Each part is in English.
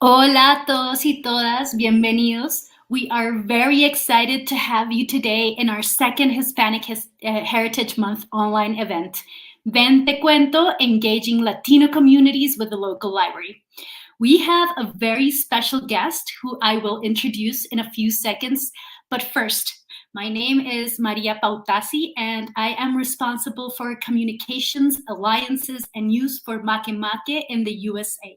Hola a todos y todas, bienvenidos. We are very excited to have you today in our second Hispanic Heritage Month online event, Ven Te Cuento, Engaging Latino Communities with the Local Library. We have a very special guest who I will introduce in a few seconds, but first, my name is Maria Pautasi, and I am responsible for communications, alliances, and news for Makimaka in the USA.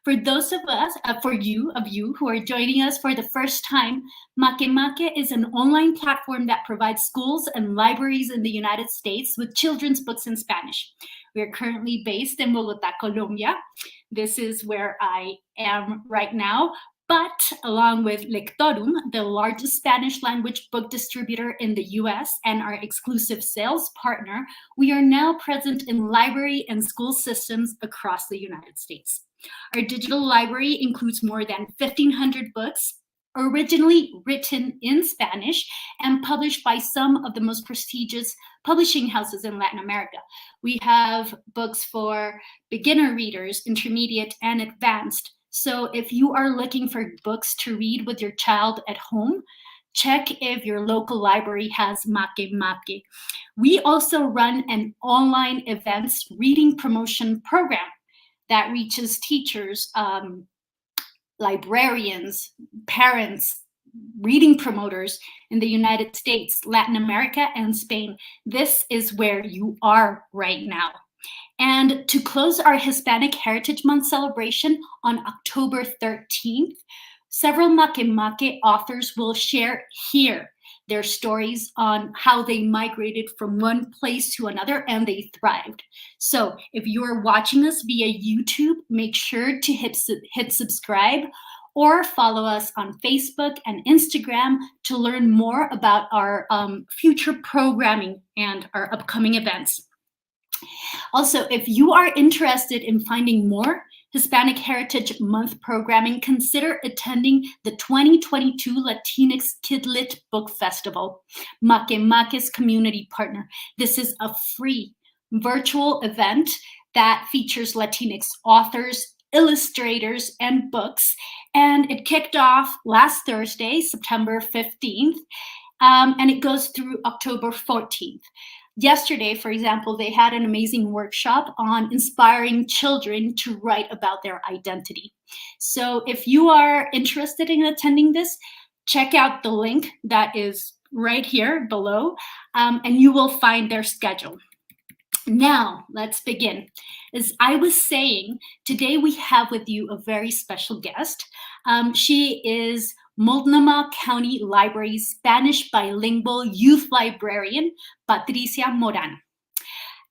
For those of us, for you who are joining us for the first time, Makimaka is an online platform that provides schools and libraries in the United States with children's books in Spanish. We are currently based in Bogota, Colombia. This is where I am right now. But along with Lectorum, the largest Spanish language book distributor in the US and our exclusive sales partner, we are now present in library and school systems across the United States. Our digital library includes more than 1,500 books, originally written in Spanish and published by some of the most prestigious publishing houses in Latin America. We have books for beginner readers, intermediate, and advanced. So if you are looking for books to read with your child at home, check if your local library has Makimaka. We also run an online events reading promotion program that reaches teachers, librarians, parents, reading promoters in the United States, Latin America, and Spain. This is where you are right now. And to close our Hispanic Heritage Month celebration on October 13th, several Makimaka authors will share here their stories on how they migrated from one place to another and they thrived. So if you're watching us via YouTube, make sure to hit subscribe or follow us on Facebook and Instagram to learn more about our future programming and our upcoming events. Also, if you are interested in finding more Hispanic Heritage Month programming, consider attending the 2022 Latinx Kidlit Book Festival, Makimaka's community partner. This is a free virtual event that features Latinx authors, illustrators, and books. And it kicked off last Thursday, September 15th, and it goes through October 14th. Yesterday, for example, they had an amazing workshop on inspiring children to write about their identity. So if you are interested in attending this, check out the link that is right here below, and you will find their schedule. Now, let's begin. As I was saying, today we have with you a very special guest. She is Multnomah County Library's Spanish Bilingual Youth Librarian, Patricia Mora.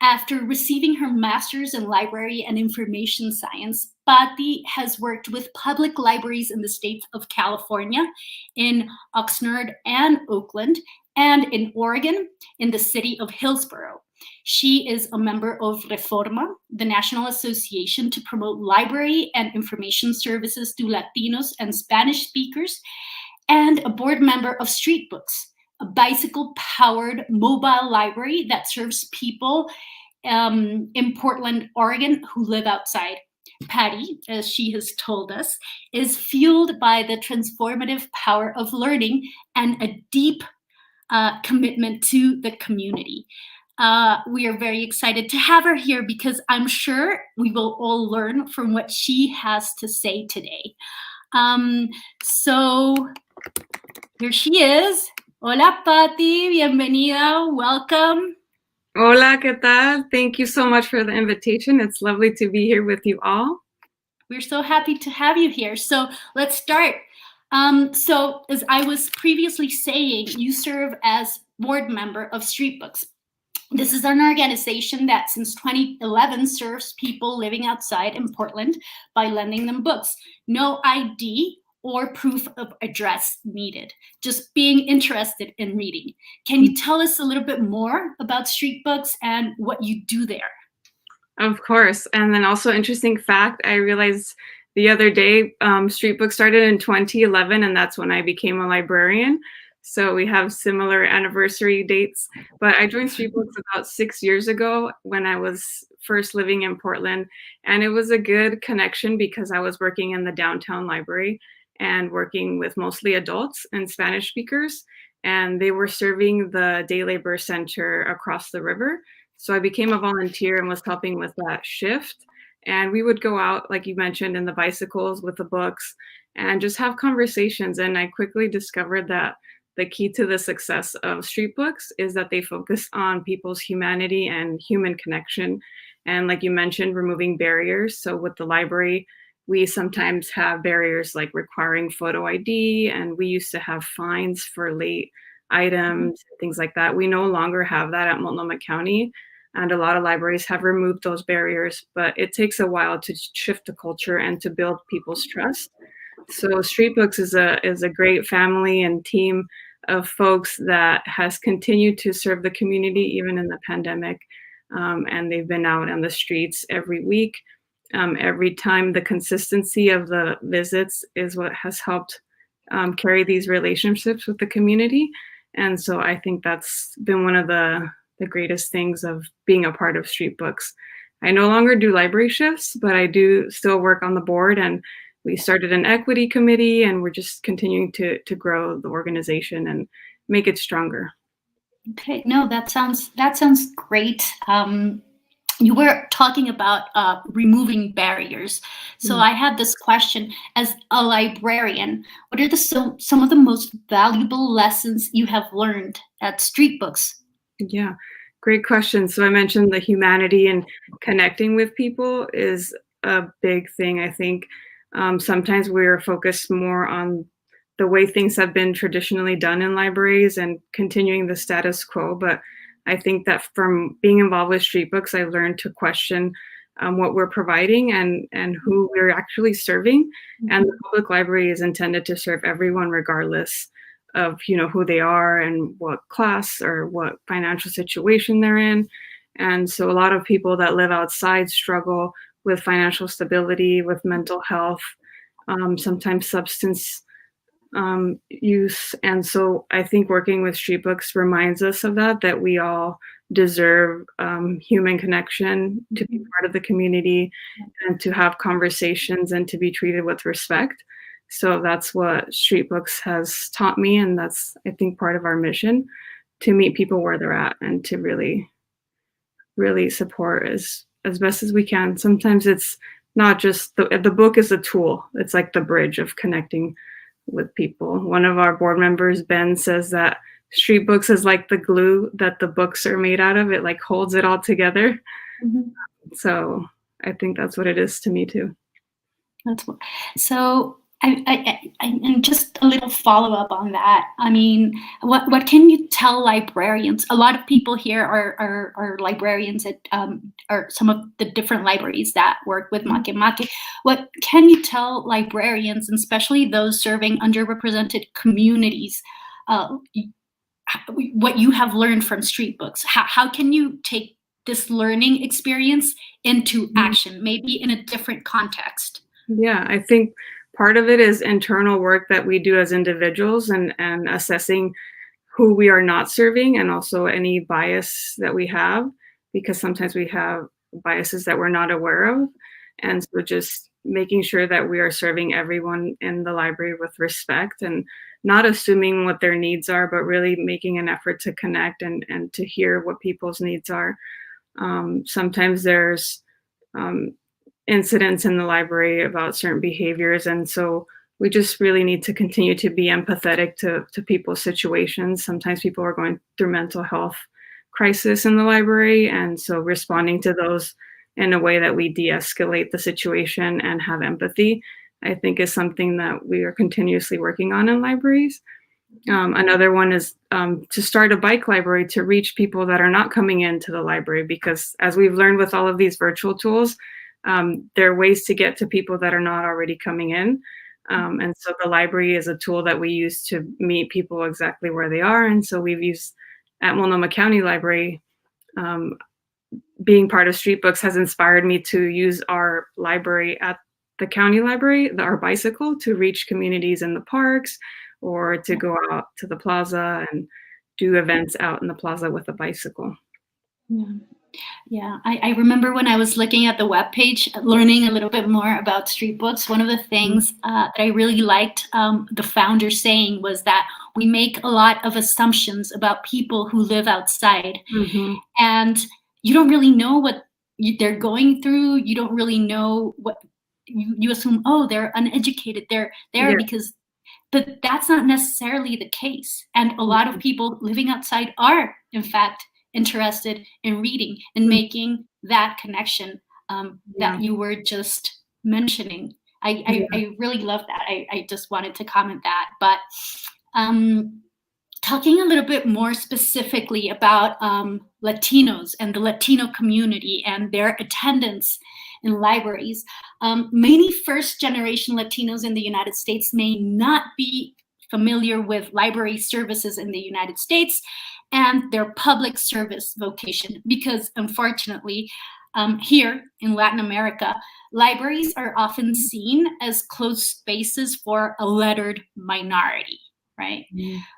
After receiving her master's in library and information science, Patti has worked with public libraries in the states of California, in Oxnard and Oakland, and in Oregon, in the city of Hillsborough. She is a member of Reforma, the National Association to promote library and information services to Latinos and Spanish speakers, and a board member of Street Books, a bicycle-powered mobile library that serves people in Portland, Oregon, who live outside. Patti, as she has told us, is fueled by the transformative power of learning and a deep commitment to the community. We are very excited to have her here because I'm sure we will all learn from what she has to say today. So here she is. Hola, Patti, bienvenida, welcome. Hola, ¿qué tal? Thank you so much for the invitation. It's lovely to be here with you all. We're so happy to have you here. So let's start. So as I was previously saying, you serve as board member of Street Books. This is an organization that since 2011 serves people living outside in Portland by lending them books. No ID or proof of address needed, just being interested in reading. Can you tell us a little bit more about Street Books and what you do there? Of course. And then also interesting fact, I realized the other day, Street Books started in 2011, and that's when I became a librarian. So we have similar anniversary dates. But I joined Streetbooks about 6 years ago when I was first living in Portland. And it was a good connection because I was working in the downtown library and working with mostly adults and Spanish speakers. And they were serving the day labor center across the river. So I became a volunteer and was helping with that shift. And we would go out, like you mentioned, in the bicycles with the books and just have conversations. And I quickly discovered that the key to the success of street books is that they focus on people's humanity and human connection. And like you mentioned, removing barriers. So with the library, we sometimes have barriers like requiring photo ID, and we used to have fines for late items, things like that. We no longer have that at Multnomah County. And a lot of libraries have removed those barriers, but it takes a while to shift the culture and to build people's trust. So Street Books is a great family and team of folks that has continued to serve the community even in the pandemic. And they've been out on the streets every week. Every time, the consistency of the visits is what has helped carry these relationships with the community. And so I think that's been one of the greatest things of being a part of Street Books. I no longer do library shifts, but I do still work on the board, and we started an equity committee, and we're just continuing to grow the organization and make it stronger. Okay, no, that sounds great. You were talking about removing barriers. So I had this question: as a librarian, what are some of the most valuable lessons you have learned at Street Books? Yeah, great question. So I mentioned the humanity and connecting with people is a big thing. I think sometimes we're focused more on the way things have been traditionally done in libraries and continuing the status quo. But I think that from being involved with Street Books, I learned to question what we're providing and who we're actually serving. And the public library is intended to serve everyone regardless of who they are and what class or what financial situation they're in. And so a lot of people that live outside struggle with financial stability, with mental health, sometimes substance use. And so I think working with Street Books reminds us of that we all deserve human connection, to be part of the community and to have conversations and to be treated with respect. So that's what Street Books has taught me. And that's, I think, part of our mission, to meet people where they're at and to really, really support as best as we can. Sometimes it's not just the book is a tool. It's like the bridge of connecting with people. One of our board members, Ben, says that Street Books is like the glue that the books are made out of. It like holds it all together. So I think that's what it is to me too. So and just a little follow-up on that. I mean, what can you tell librarians? A lot of people here are librarians at or some of the different libraries that work with Makimaka. What can you tell librarians, and especially those serving underrepresented communities, what you have learned from Street Books? How can you take this learning experience into action, maybe in a different context? Yeah, I think part of it is internal work that we do as individuals and assessing who we are not serving, and also any bias that we have, because sometimes we have biases that we're not aware of. And so just making sure that we are serving everyone in the library with respect and not assuming what their needs are, but really making an effort to connect and to hear what people's needs are. Sometimes there's incidents in the library about certain behaviors. And so we just really need to continue to be empathetic to people's situations. Sometimes people are going through mental health crisis in the library. And so responding to those in a way that we de-escalate the situation and have empathy, I think is something that we are continuously working on in libraries. Another one is to start a bike library to reach people that are not coming into the library, because as we've learned with all of these virtual tools, there are ways to get to people that are not already coming in. And so the library is a tool that we use to meet people exactly where they are. And so we've used at Multnomah County Library, being part of Street Books has inspired me to use our library at the county library, our bicycle, to reach communities in the parks or to go out to the plaza and do events out in the plaza with a bicycle. Yeah. Yeah, I remember when I was looking at the webpage, learning a little bit more about street books. One of the things that I really liked the founder saying was that we make a lot of assumptions about people who live outside, and you don't really know what they're going through. You don't really know what you assume. Oh, they're uneducated. They're there because, but that's not necessarily the case. And a lot of people living outside are, in fact, interested in reading and making that connection that you were just mentioning. I really love that. I just wanted to comment that. But talking a little bit more specifically about Latinos and the Latino community and their attendance in libraries, many first-generation Latinos in the United States may not be familiar with library services in the United States and their public service vocation, because unfortunately, here in Latin America, libraries are often seen as closed spaces for a lettered minority, right?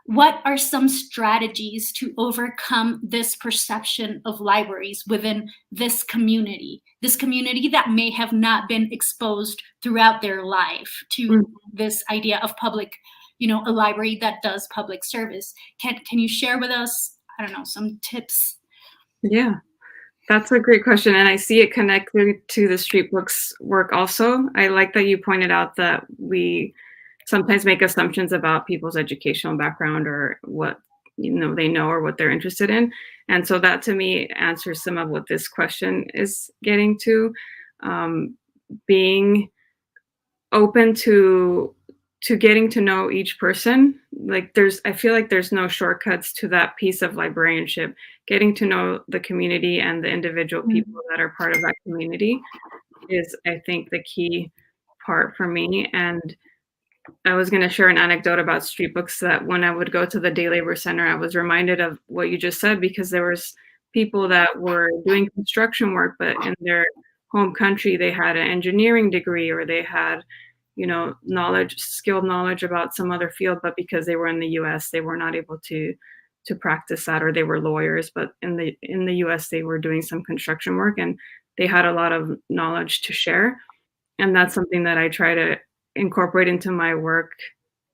What are some strategies to overcome this perception of libraries within this community that may have not been exposed throughout their life to this idea of public, a library that does public service? Can you share with us, I don't know, some tips? Yeah, that's a great question. And I see it connected to the street books work also. I like that you pointed out that we sometimes make assumptions about people's educational background or what they know or what they're interested in. And so that to me answers some of what this question is getting to, being open to getting to know each person. Like I feel like there's no shortcuts to that piece of librarianship. Getting to know the community and the individual people that are part of that community is, I think, the key part for me. And I was going to share an anecdote about street books, that when I would go to the Day Labor Center, I was reminded of what you just said, because there was people that were doing construction work, but in their home country, they had an engineering degree, or they had skilled knowledge about some other field, but because they were in the US, they were not able to practice that, or they were lawyers, but in the US, they were doing some construction work and they had a lot of knowledge to share. And that's something that I try to incorporate into my work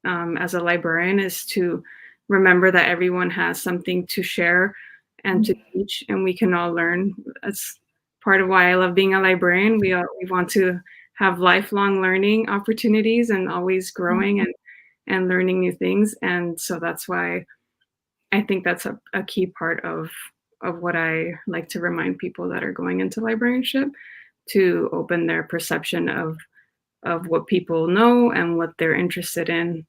as a librarian, is to remember that everyone has something to share and to teach, and we can all learn. That's part of why I love being a librarian. We want to have lifelong learning opportunities and always growing and learning new things. And so that's why I think that's a key part of what I like to remind people that are going into librarianship, to open their perception of what people know and what they're interested in,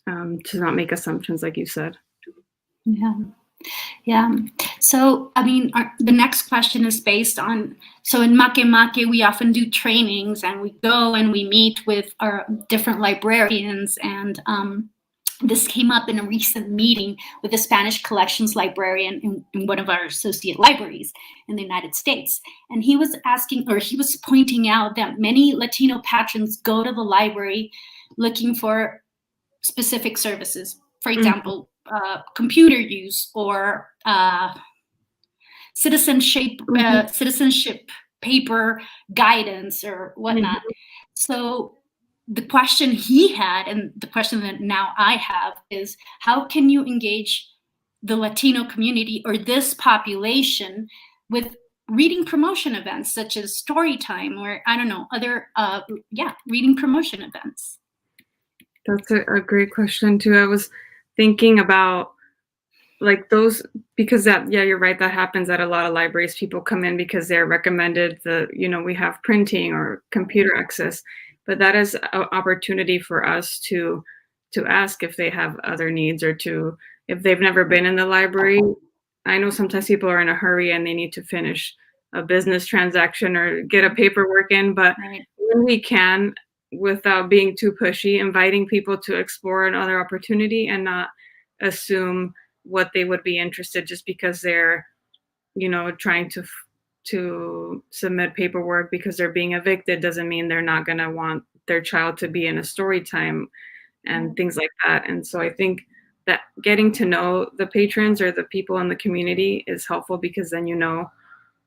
to not make assumptions, like you said. Yeah. So, I mean, the next question is based on, so in Makimaka, we often do trainings and we go and we meet with our different librarians. And this came up in a recent meeting with a Spanish collections librarian in one of our associate libraries in the United States. And he was pointing out that many Latino patrons go to the library looking for specific services. For example, computer use, or citizenship paper guidance, or whatnot. So the question he had, and the question that now I have, is how can you engage the Latino community or this population with reading promotion events such as story time, or I don't know, other reading promotion events? That's a great question too. I was thinking about like those, because you're right, that happens at a lot of libraries. People come in because they're recommended we have printing or computer access, but that is an opportunity for us to ask if they have other needs, or if they've never been in the library. I know sometimes people are in a hurry and they need to finish a business transaction or get a paperwork in, but when we can, without being too pushy, inviting people to explore another opportunity and not assume what they would be interested just because they're trying to submit paperwork because they're being evicted, doesn't mean they're not going to want their child to be in a story time. and things like that. And so I think that getting to know the patrons or the people in the community is helpful, because then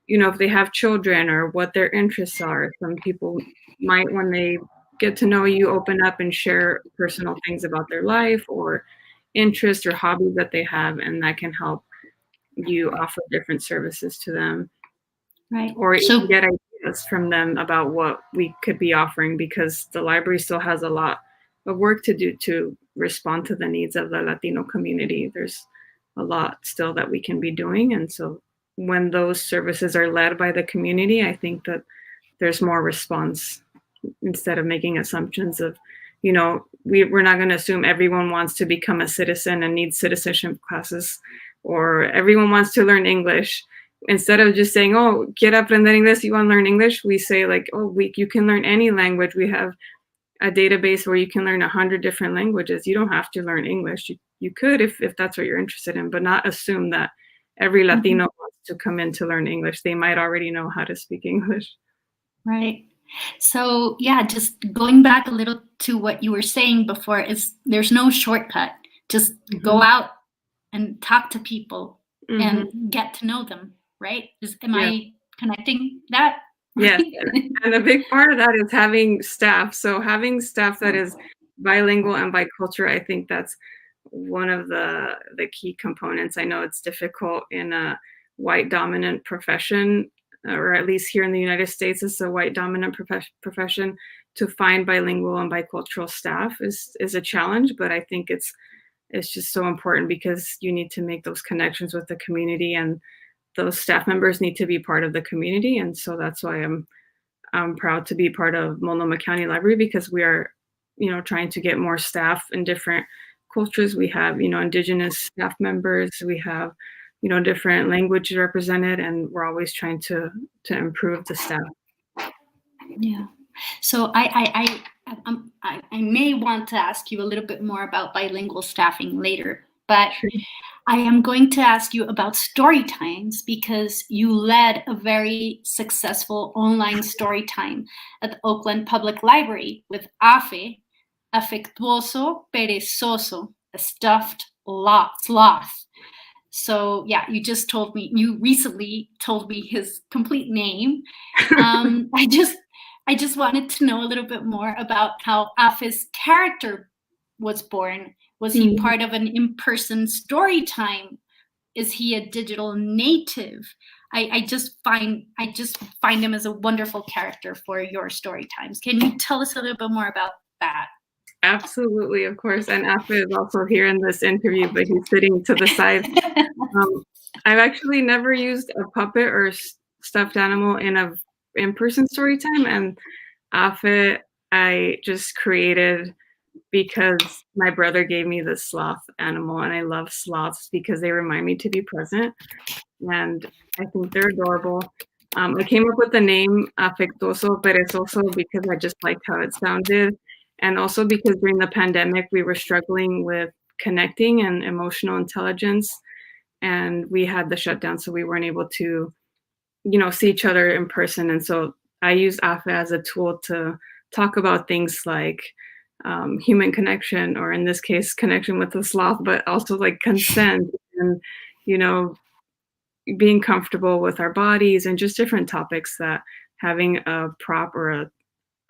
if they have children or what their interests are. Some people might, when they get to know you, open up and share personal things about their life or interests or hobbies that they have, and that can help you offer different services to them. Right. Or So even get ideas from them about what we could be offering, because the library still has a lot of work to do to respond to the needs of the Latino community. There's a lot still that we can be doing. And so when those services are led by the community, I think that there's more response, instead of making assumptions of, we're not going to assume everyone wants to become a citizen and needs citizenship classes, or everyone wants to learn English. Instead of just saying, oh, quiere aprender inglés, you want to learn English, we say like, oh, you can learn any language. We have a database where you can learn 100 different languages. You don't have to learn English. You could if that's what you're interested in, but not assume that every Latino wants to come in to learn English. They might already know how to speak English. Right. So yeah, just going back a little to what you were saying before, is there's no shortcut. Just go out and talk to people and get to know them, right? Am I connecting that? Yes, and a big part of that is having staff. So having staff that is bilingual and bicultural, I think that's one of the key components. I know it's difficult in a white dominant profession, or at least here in the United States, it's a white dominant profession. To find bilingual and bicultural staff is a challenge, but I think it's just so important, because you need to make those connections with the community, and those staff members need to be part of the community. And so that's why I'm proud to be part of Multnomah County Library, because we are, trying to get more staff in different cultures. We have, Indigenous staff members, we have, different languages represented, and we're always trying to improve the staff. Yeah. So I may want to ask you a little bit more about bilingual staffing later, but I am going to ask you about story times, because you led a very successful online story time at the Oakland Public Library with Afe, Afectuoso Perezoso, a stuffed sloth. So yeah, you recently told me his complete name. I just wanted to know a little bit more about how Afe's character was born. Was he part of an in-person story time? Is he a digital native? I just find him as a wonderful character for your story times. Can you tell us a little bit more about that? Absolutely, of course. And Afe is also here in this interview, but he's sitting to the side. I've actually never used a puppet or stuffed animal in a in-person story time, and Afe I just created because my brother gave me the sloth animal, and I love sloths because they remind me to be present, and I think they're adorable. I came up with the name Afectuoso Perezoso because I just liked how it sounded, and also because during the pandemic we were struggling with connecting and emotional intelligence, and we had the shutdown, so we weren't able to, see each other in person. And so I used Afe as a tool to talk about things like human connection, or in this case, connection with the sloth, but also like consent and, being comfortable with our bodies, and just different topics that having a prop or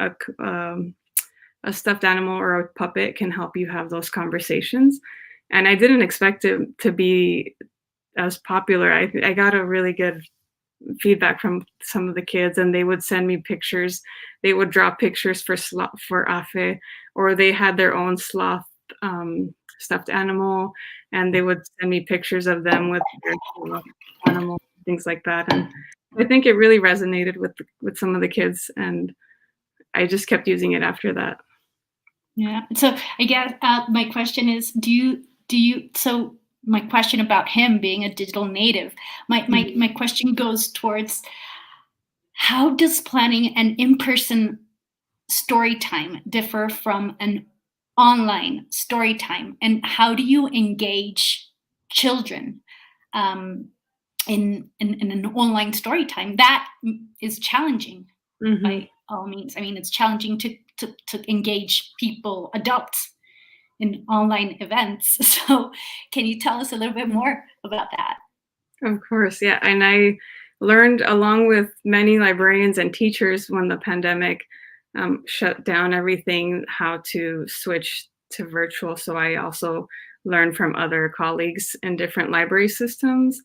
a stuffed animal or a puppet can help you have those conversations. And I didn't expect it to be as popular. I got a really good feedback from some of the kids, and they would send me pictures. They would draw pictures for Afe, or they had their own sloth stuffed animal, and they would send me pictures of them with their animal, things like that. And I think it really resonated with some of the kids, and I just kept using it after that. Yeah. So I guess my question is, so my question about him being a digital native, my question goes towards, how does planning an in-person story time differ from an online story time, and how do you engage children in an online story time? That is challenging by all means. I mean, it's challenging to engage people, adults, in online events. So can you tell us a little bit more about that? Of course, yeah. And I learned along with many librarians and teachers when the pandemic shut down everything, how to switch to virtual. So I also learned from other colleagues in different library systems.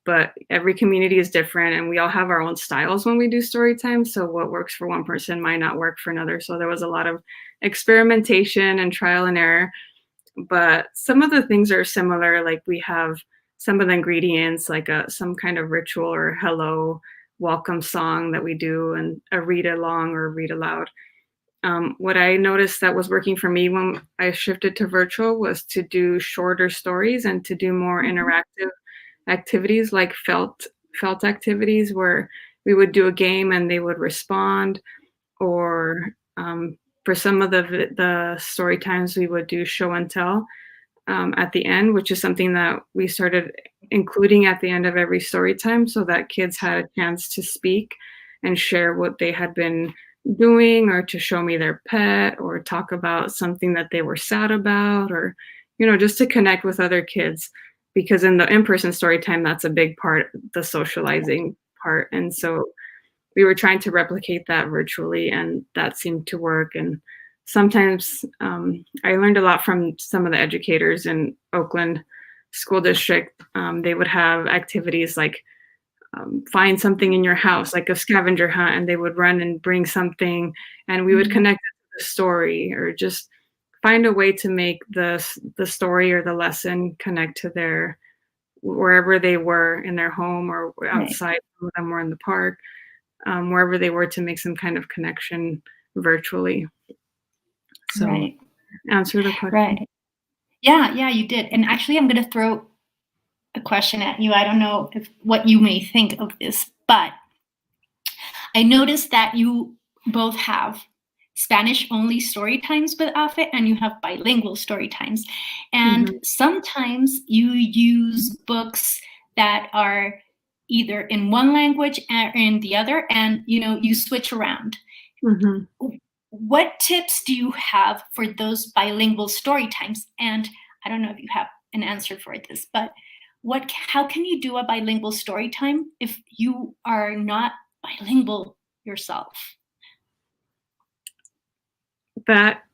But every community is different, and we all have our own styles when we do story time. So what works for one person might not work for another. So there was a lot of experimentation and trial and error. But some of the things are similar. Like we have some of the ingredients, like some kind of ritual or hello welcome song that we do, and a read along or read aloud. What I noticed that was working for me when I shifted to virtual was to do shorter stories and to do more interactive activities, like felt activities where we would do a game and they would respond, or for some of the story times we would do show and tell at the end, which is something that we started including at the end of every story time so that kids had a chance to speak and share what they had been doing, or to show me their pet, or talk about something that they were sad about, or just to connect with other kids, because in the in-person story time, that's a big part, the socializing part. And so we were trying to replicate that virtually, and that seemed to work. And sometimes I learned a lot from some of the educators in Oakland School District. They would have activities like find something in your house, like a scavenger hunt, and they would run and bring something, and we would connect it to the story, or just find a way to make the story or the lesson connect to their wherever they were in their home or outside. Some of them were in the park, wherever they were, to make some kind of connection virtually. So Right. answer the question. Right. Yeah, you did. And actually, I'm going to throw a question at you. I don't know what you may think of this, but I noticed that you both have Spanish only story times with AFE, and you have bilingual story times. And sometimes you use books that are either in one language or in the other, and you switch around. What tips do you have for those bilingual story times? And I don't know if you have an answer for this, but how can you do a bilingual story time if you are not bilingual yourself?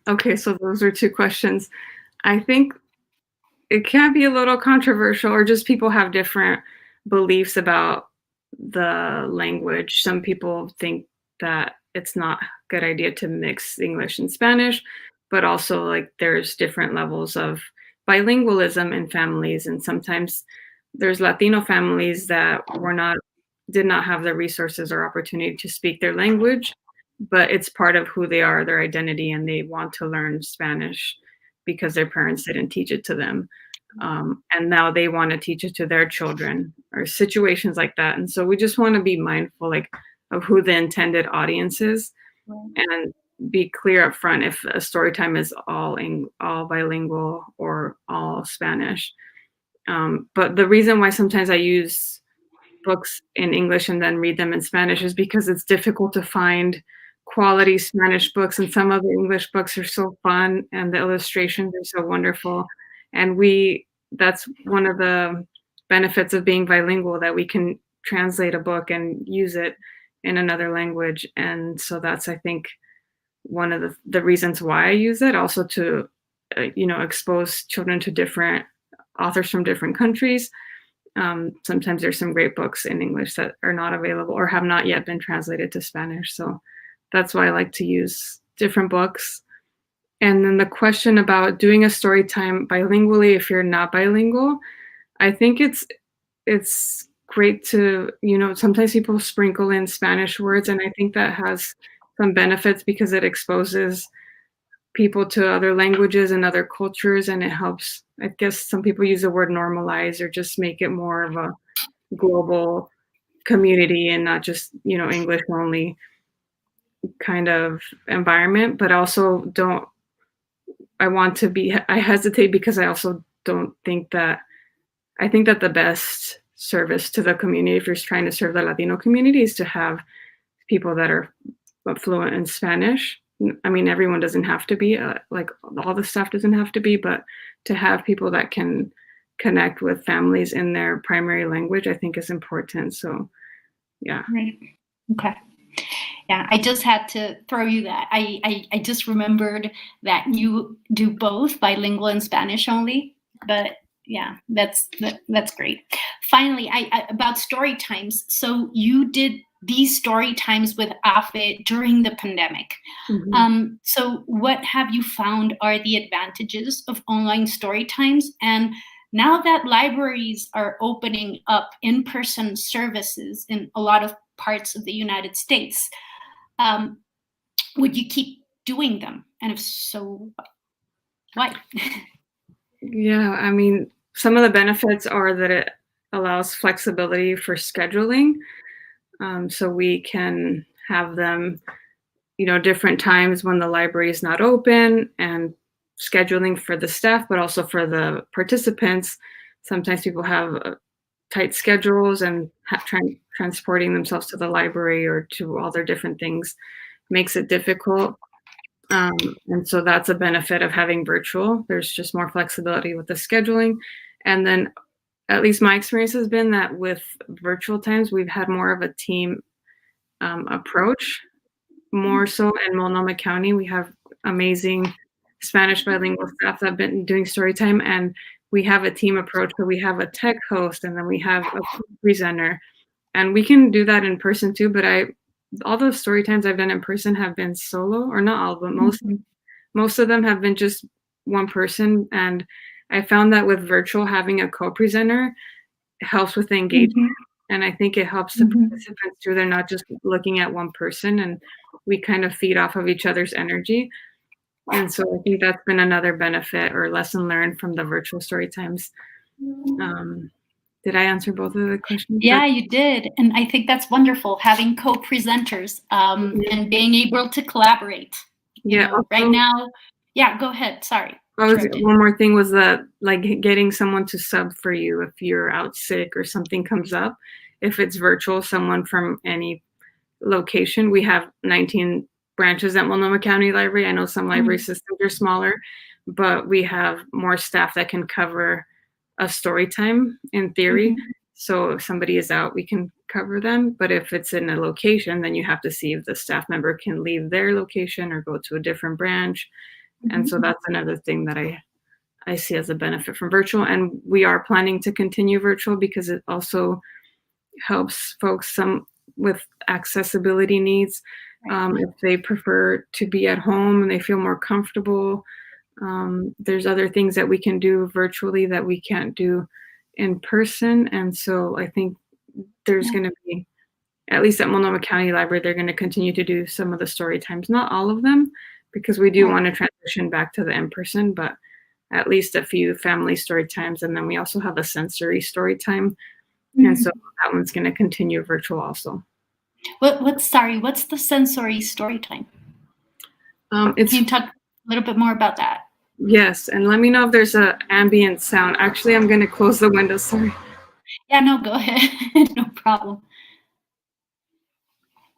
Okay, so those are two questions. I think it can be a little controversial, or just people have different beliefs about the language. Some people think that it's not a good idea to mix English and Spanish, but also like there's different levels of bilingualism in families, and sometimes there's Latino families that did not have the resources or opportunity to speak their language, but it's part of who they are, their identity, and they want to learn Spanish because their parents didn't teach it to them. And now they want to teach it to their children, or situations like that. And so we just want to be mindful, like, of who the intended audience is, and be clear up front if a story time is all bilingual or all Spanish. But the reason why sometimes I use books in English and then read them in Spanish is because it's difficult to find quality Spanish books, and some of the English books are so fun and the illustrations are so wonderful. And that's one of the benefits of being bilingual, that we can translate a book and use it in another language. And so that's, I think, one of the reasons why I use it, also to expose children to different authors from different countries. Sometimes there's some great books in English that are not available or have not yet been translated to Spanish. So that's why I like to use different books. And then the question about doing a story time bilingually if you're not bilingual, I think it's great to, sometimes people sprinkle in Spanish words, and I think that has some benefits because it exposes people to other languages and other cultures, and it helps. I guess some people use the word normalize, or just make it more of a global community and not just, English only kind of environment. But also I hesitate because I also don't think that, I think that the best service to the community, if you're trying to serve the Latino community, is to have people that are fluent in Spanish, I mean, everyone doesn't have to be, like all the staff doesn't have to be, but to have people that can connect with families in their primary language, I think is important. So, yeah. Right. Okay. Yeah, I just had to throw you that. I just remembered that you do both bilingual and Spanish only, but yeah, that's great. Finally, about story times. So you did these story times with AFE during the pandemic. So what have you found are the advantages of online story times? And now that libraries are opening up in-person services in a lot of parts of the United States, would you keep doing them? And if so, why? Yeah, I mean, some of the benefits are that it allows flexibility for scheduling. So we can have them, different times when the library is not open, and scheduling for the staff, but also for the participants. Sometimes people have tight schedules, and transporting themselves to the library or to all their different things makes it difficult. And so that's a benefit of having virtual. There's just more flexibility with the scheduling. And then at least my experience has been that with virtual times, we've had more of a team approach. More so in Multnomah County, we have amazing Spanish bilingual staff that have been doing story time, and we have a team approach. So we have a tech host, and then we have a presenter, and we can do that in person too. But all those story times I've done in person have been solo, or not all, but most of them have been just one person. And I found that with virtual, having a co-presenter helps with the engagement. And I think it helps the participants too. They're not just looking at one person, and we kind of feed off of each other's energy. And so I think that's been another benefit or lesson learned from the virtual story times. Did I answer both of the questions? Yeah, you did. And I think that's wonderful, having co-presenters and being able to collaborate. Also, right now, yeah, go ahead. Sorry. One more thing was that, like, getting someone to sub for you if you're out sick or something comes up. If it's virtual, someone from any location. We have 19 branches at Multnomah County Library. I know some library systems are smaller, but we have more staff that can cover a story time in theory. So if somebody is out, we can cover them. But if it's in a location, then you have to see if the staff member can leave their location or go to a different branch. And so that's another thing that I see as a benefit from virtual. And we are planning to continue virtual because it also helps folks with accessibility needs. If they prefer to be at home and they feel more comfortable, there's other things that we can do virtually that we can't do in person. And so I think there's going to be, at least at Multnomah County Library, they're going to continue to do some of the story times, not all of them, because we do want to transition back to the in-person, but at least a few family story times. And then we also have a sensory story time. And so that one's going to continue virtual also. What's the sensory story time? Can you talk a little bit more about that? Yes, and let me know if there's an ambient sound. Actually, I'm going to close the window, sorry. Yeah, no, go ahead. No problem.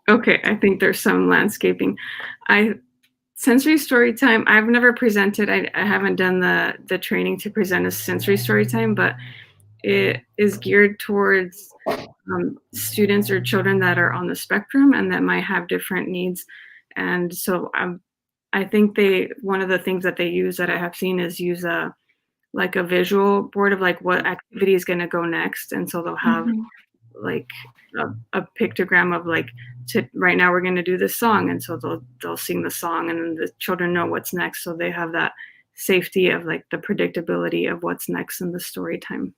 Okay, I think there's some landscaping. Sensory story time, I've never presented. I haven't done the training to present a sensory story time, but it is geared towards students or children that are on the spectrum and that might have different needs. And so I think one of the things that they use that I have seen is use a visual board of like what activity is going to go next. And so they'll have like a pictogram of like, right now we're going to do this song. And so they'll sing the song, and then the children know what's next. So they have that safety of like the predictability of what's next in the story time.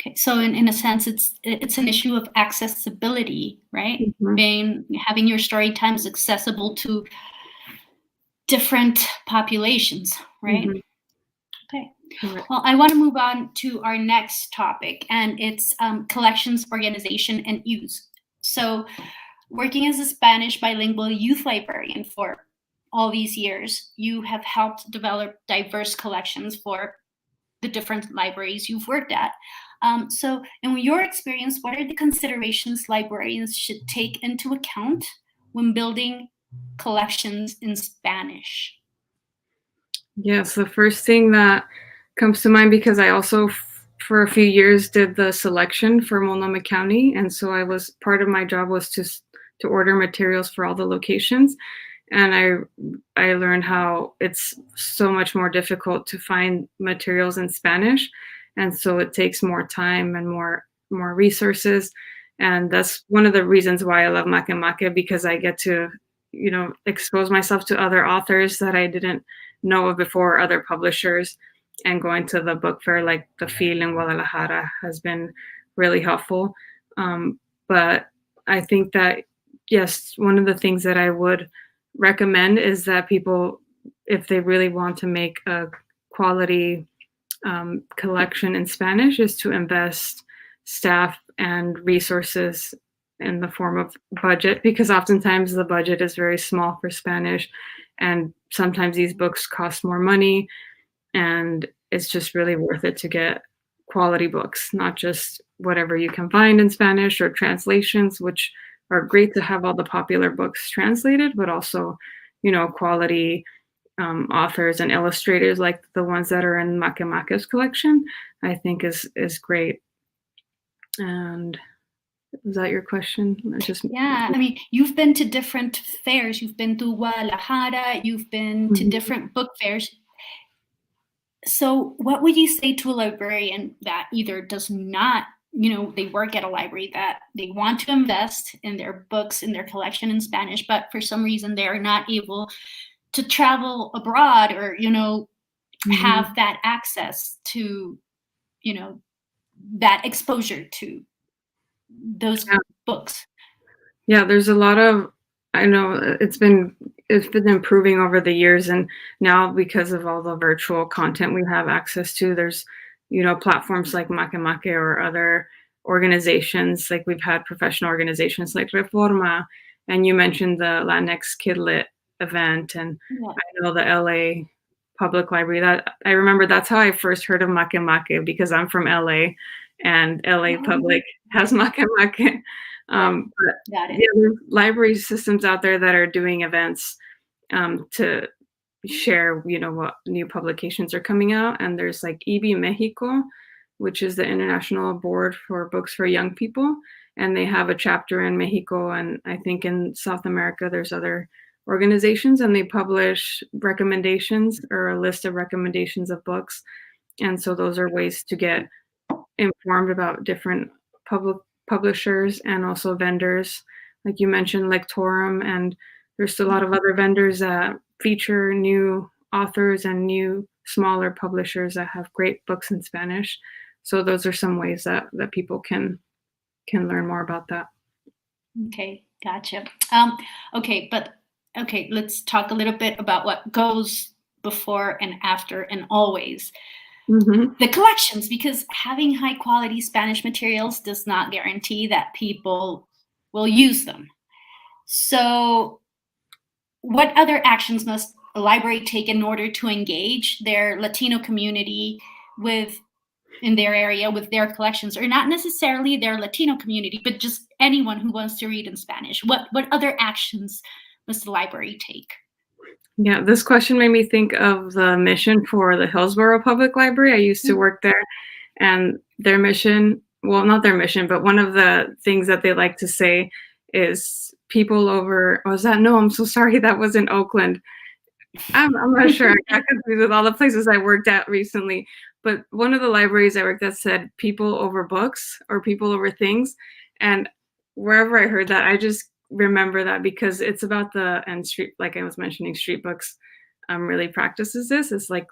Okay, so in a sense, it's an issue of accessibility, right? Having your story times accessible to different populations, right? Okay. Well, I want to move on to our next topic, and it's collections, organization, and use. So, working as a Spanish bilingual youth librarian for all these years, you have helped develop diverse collections for the different libraries you've worked at. So in your experience, what are the considerations librarians should take into account when building collections in Spanish? Yes, the first thing that comes to mind, because I also for a few years did the selection for Multnomah County, and so I was part of my job was to order materials for all the locations, and I learned how it's so much more difficult to find materials in Spanish, and so it takes more time and more resources, and that's one of the reasons why I love Makimaka, because I get to expose myself to other authors that I didn't know of before, other publishers, and going to the book fair like the Fil in Guadalajara has been really helpful. But I think that, yes, one of the things that I would recommend is that people, if they really want to make a quality collection in Spanish, is to invest staff and resources in the form of budget, because oftentimes the budget is very small for Spanish, and sometimes these books cost more money, and it's just really worth it to get quality books, not just whatever you can find in Spanish or translations, which are great to have all the popular books translated, but also, quality authors and illustrators like the ones that are in Makimaka's collection, I think is great. And is that your question? Yeah, I mean, you've been to different fairs. You've been to Guadalajara. You've been to different book fairs. So what would you say to a librarian that either does not, they work at a library, that they want to invest in their books, in their collection in Spanish, but for some reason they are not able to travel abroad or, have that access to, that exposure to those books? Yeah, there's a lot of, I know it's been improving over the years, and now because of all the virtual content we have access to, there's platforms like Makimaka or other organizations, like we've had professional organizations like Reforma, and you mentioned the Latinx Kidlit event, and I know the LA Public Library. That I remember, that's how I first heard of Makimaka, because I'm from LA, and LA Public has Makimaka. But there's library systems out there that are doing events to share, what new publications are coming out. And there's like EB Mexico, which is the International Board for Books for Young People. And they have a chapter in Mexico. And I think in South America, there's other organizations, and they publish recommendations or a list of recommendations of books. And so those are ways to get informed about different publishers and also vendors, like you mentioned, Lectorum, and there's a lot of other vendors that feature new authors and new smaller publishers that have great books in Spanish. So those are some ways that people can learn more about that. Okay, gotcha. Okay, let's talk a little bit about what goes before and after and always. The collections, because having high quality Spanish materials does not guarantee that people will use them. So what other actions must a library take in order to engage their Latino community in their area with their collections, or not necessarily their Latino community, but just anyone who wants to read in Spanish? What other actions must the library take? Yeah, this question made me think of the mission for the Hillsborough Public Library. I used to work there, and their mission, well, not their mission, but one of the things that they like to say is people over, I'm so sorry, that was in Oakland. I'm not sure. I got confused with all the places I worked at recently. But one of the libraries I worked at said people over books or people over things. And wherever I heard that, I just remember that, because it's about street, like I was mentioning, Street Books really practices this. It's like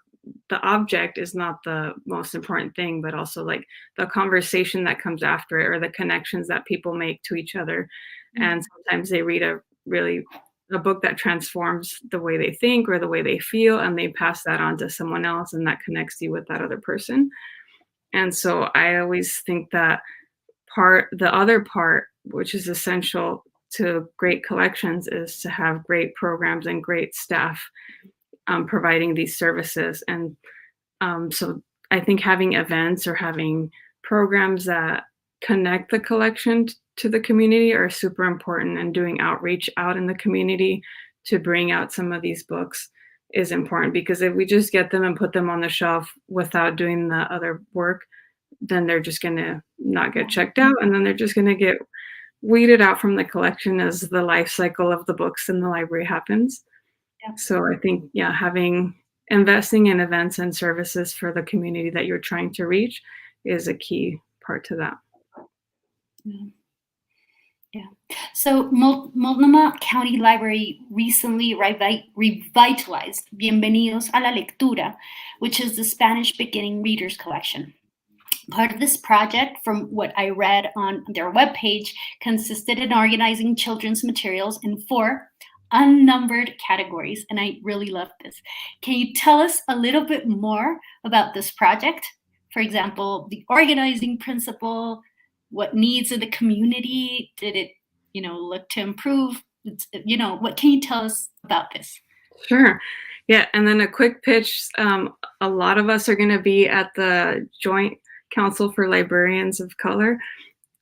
the object is not the most important thing, but also like the conversation that comes after it, or the connections that people make to each other. And sometimes they read a book that transforms the way they think or the way they feel, and they pass that on to someone else, and that connects you with that other person. And so I always think that the other part, which is essential to great collections, is to have great programs and great staff providing these services. And so I think having events or having programs that connect the collection to the community are super important, and doing outreach out in the community to bring out some of these books is important, because if we just get them and put them on the shelf without doing the other work, then they're just going to not get checked out, and then they're just going to get weeded out from the collection as the life cycle of the books in the library happens. Yeah. So I think, investing in events and services for the community that you're trying to reach is a key part to that. Yeah. So Multnomah County Library recently revitalized Bienvenidos a la Lectura, which is the Spanish beginning readers collection. Part of this project, from what I read on their webpage, consisted in organizing children's materials in 4 unnumbered categories, and I really love this. Can you tell us a little bit more about this project? For example, the organizing principle, what needs of the community did it, look to improve? What can you tell us about this? Sure. Yeah, and then a quick pitch. A lot of us are going to be at the Joint Council for Librarians of Color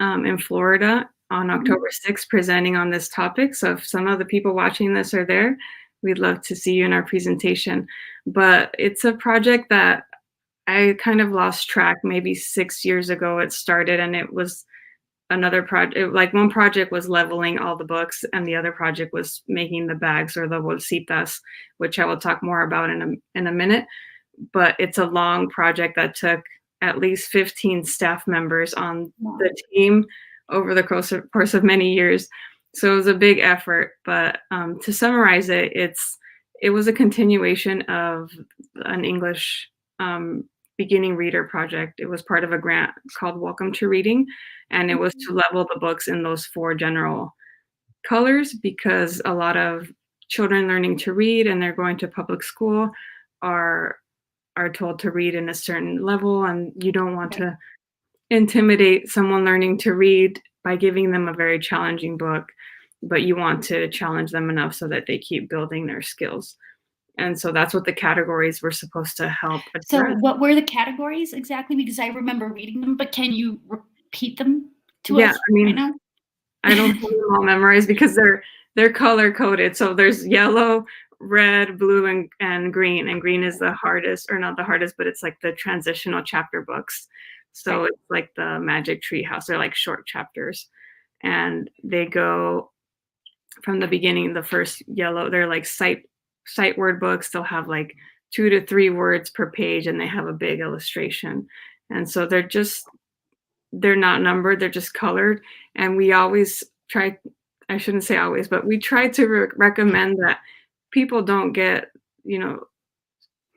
in Florida on October 6th, presenting on this topic. So if some of the people watching this are there, we'd love to see you in our presentation. But it's a project that I kind of lost track. Maybe 6 years ago it started, and it was another project. Like one project was leveling all the books, and the other project was making the bags, or the bolsitas, which I will talk more about in a minute. But it's a long project that took at least 15 staff members on the team over the course of many years. So it was a big effort. But to summarize it, it was a continuation of an English beginning reader project. It was part of a grant called Welcome to Reading, and it was to level the books in those 4 general colors, because a lot of children learning to read, and they're going to public school, are told to read in a certain level, and you don't want to intimidate someone learning to read by giving them a very challenging book, but you want to challenge them enough so that they keep building their skills. And so that's what the categories were supposed to help address. So what were the categories exactly? Because I remember reading them, but can you repeat them to us right now? I don't have them all memorized because they're color coded. So there's yellow, red, blue, and green. And green is the hardest, or not the hardest, but it's like the transitional chapter books. So it's like the Magic Tree House. They're like short chapters. And they go from the beginning, the first yellow, they're like sight word books. They'll have like 2 to 3 words per page, and they have a big illustration. And so they're not numbered, they're just colored. And we always try, I shouldn't say always, but we try to recommend that people don't get,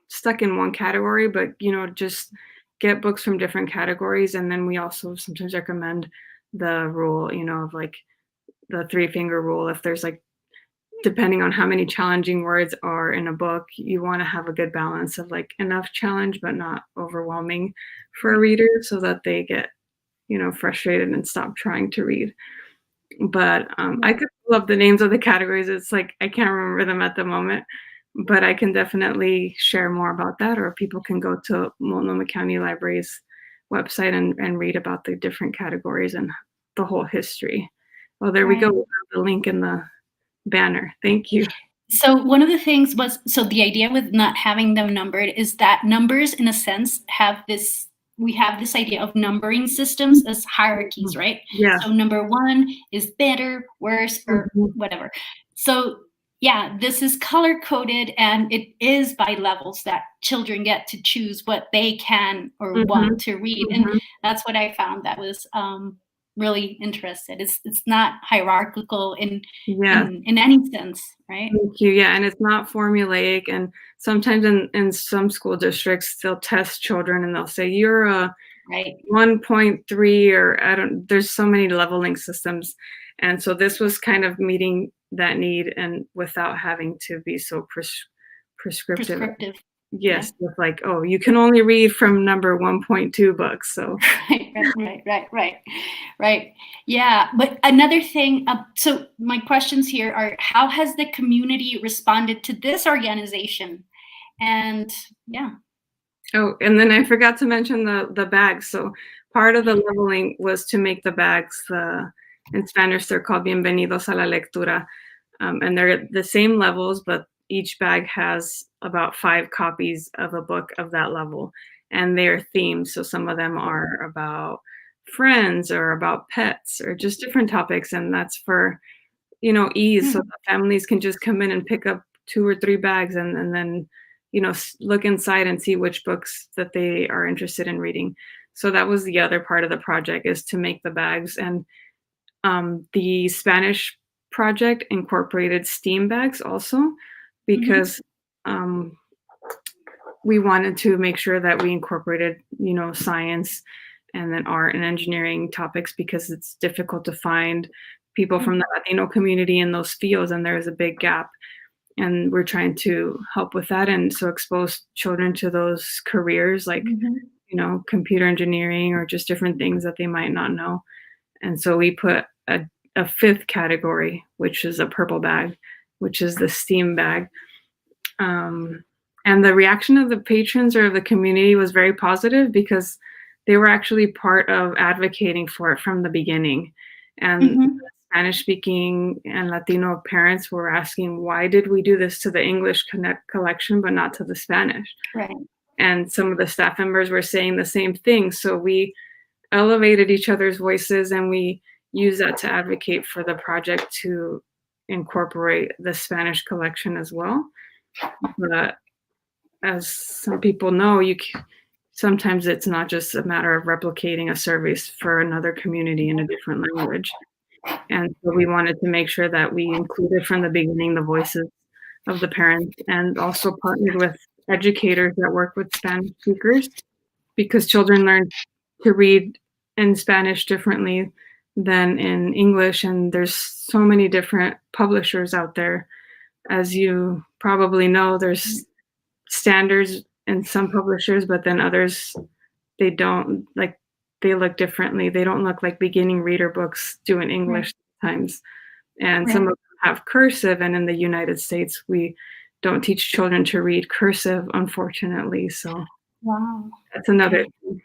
stuck in one category, but, just get books from different categories. And then we also sometimes recommend the rule, of like the 3-finger rule. If there's like, depending on how many challenging words are in a book, you want to have a good balance of like enough challenge, but not overwhelming for a reader, so that they get, frustrated and stop trying to read. But I could pull up the names of the categories. It's like, I can't remember them at the moment, but I can definitely share more about that, or people can go to Multnomah County Library's website and read about the different categories and the whole history. Well, there we go. We have the link in the banner. Thank you. So one of the things was, the idea with not having them numbered is that numbers, in a sense, we have this idea of numbering systems as hierarchies, right? Yeah. So number 1 is better, worse, or whatever. So yeah, this is color coded, and it is by levels that children get to choose what they can or want to read. And that's what I found that was really interested. It's not hierarchical in any sense, right? Thank you. Yeah, and it's not formulaic. And sometimes in some school districts, they'll test children and they'll say you're a 1.3, or there's so many leveling systems. And so this was kind of meeting that need, and without having to be so prescriptive. Yes, with like, oh, you can only read from number 1.2 books. So right. Yeah, but another thing. So my questions here are: how has the community responded to this organization? And yeah. Oh, and then I forgot to mention the bags. So part of the leveling was to make the bags. In Spanish, they're called Bienvenidos a la Lectura. And they're the same levels, but each bag has about 5 copies of a book of that level, and they're themed. So some of them are about friends or about pets or just different topics, and that's for, ease, so Hmm. that families can just come in and pick up 2 or 3 bags and then, look inside and see which books that they are interested in reading. So that was the other part of the project, is to make the bags. And the Spanish project incorporated STEAM bags also, Hmm. because um, we wanted to make sure that we incorporated, science and then art and engineering topics, because it's difficult to find people from the Latino community in those fields, and there is a big gap. And we're trying to help with that, and so expose children to those careers, like, Hmm. computer engineering or just different things that they might not know. And so we put a fifth category, which is a purple bag, which is the STEAM bag. Um, and the reaction of the patrons or of the community was very positive, because they were actually part of advocating for it from the beginning. And Hmm. Spanish speaking and Latino parents were asking, why did we do this to the English Connect collection, but not to the Spanish? Right. And some of the staff members were saying the same thing. So we elevated each other's voices, and we used that to advocate for the project to incorporate the Spanish collection as well. But as some people know, sometimes it's not just a matter of replicating a service for another community in a different language. And so we wanted to make sure that we included from the beginning the voices of the parents, and also partnered with educators that work with Spanish speakers, because children learn to read in Spanish differently than in English. And there's so many different publishers out there. As you probably know, there's standards in some publishers, but then others, they don't, like, they look differently. They don't look like beginning reader books do in Right. English times. And some Right. of them have cursive, and in the United States, we don't teach children to read cursive, unfortunately. So Wow. that's another Okay. thing.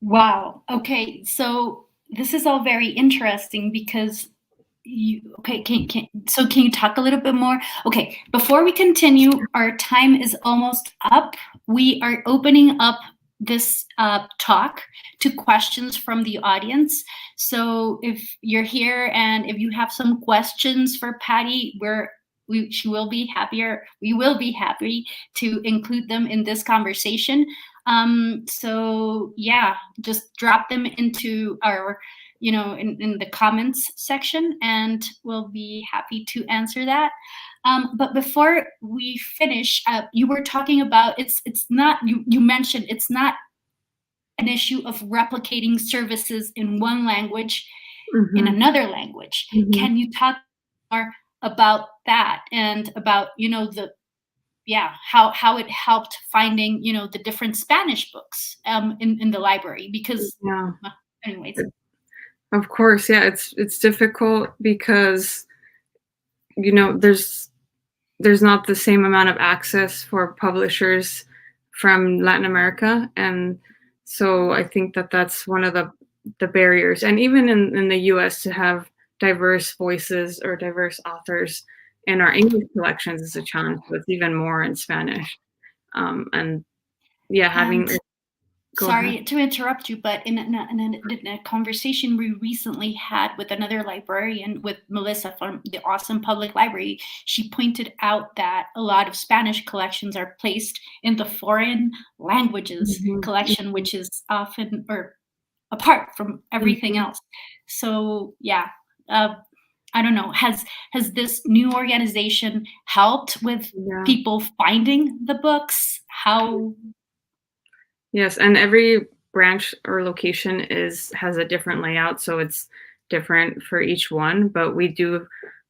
Wow. Okay. So this is all very interesting because okay, can you talk a little bit more? Okay, before we continue, our time is almost up. We are opening up this talk to questions from the audience. So if you're here and if you have some questions for Patty, she will be happier. We will be happy to include them in this conversation. So yeah, just drop them into our in the comments section, and we'll be happy to answer that. But before we finish, you were talking about it's not you mentioned it's not an issue of replicating services in one language in Mhm, another language. mhm. Can you talk more about that and about the how it helped finding the different Spanish books in the library because Yeah. well, anyways. Of course, yeah, it's difficult because, there's not the same amount of access for publishers from Latin America, and so I think that that's one of the barriers. And even in the US, to have diverse voices or diverse authors in our English collections is a challenge, but it's even more in Spanish. And yeah, having And go ahead. sorry to interrupt you, but in a conversation we recently had with another librarian, with Melissa from the awesome public library, she pointed out that a lot of Spanish collections are placed in the foreign languages Mhm, collection, which is often or apart from everything mhm, else. So yeah, uh, I don't know. Has this new organization helped with yeah. people finding the books? How? Yes, and every branch or location has a different layout, so it's different for each one, but we do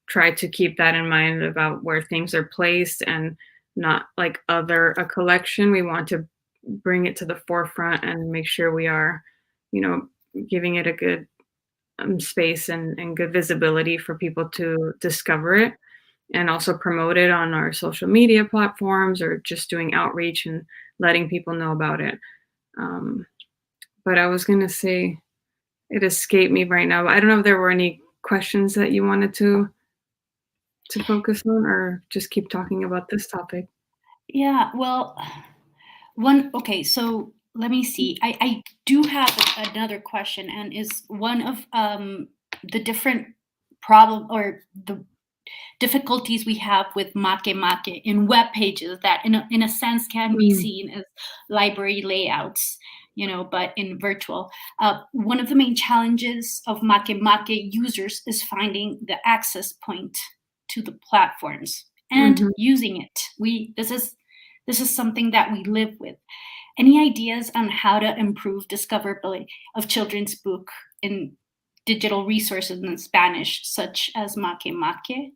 try to keep that in mind about where things are placed, and not like other a collection. We want to bring it to the forefront and make sure we are, you know, giving it a good space and good visibility for people to discover it, and also promote it on our social media platforms, or just doing outreach and letting people know about it. Um, but I was gonna say, it escaped me right now. But I don't know if there were any questions that you wanted to focus on, or just keep talking about this topic? Yeah, well, okay, so let me see. I do have another question, and is one of the different problem or the difficulties we have with Makimaka in web pages that in a sense can be Mm. seen as library layouts, but in virtual. One of the main challenges of Makimaka users is finding the access point to the platforms and Mhm. using it. This is something that we live with. Any ideas on how to improve discoverability of children's book in digital resources in Spanish, such as Makimaka?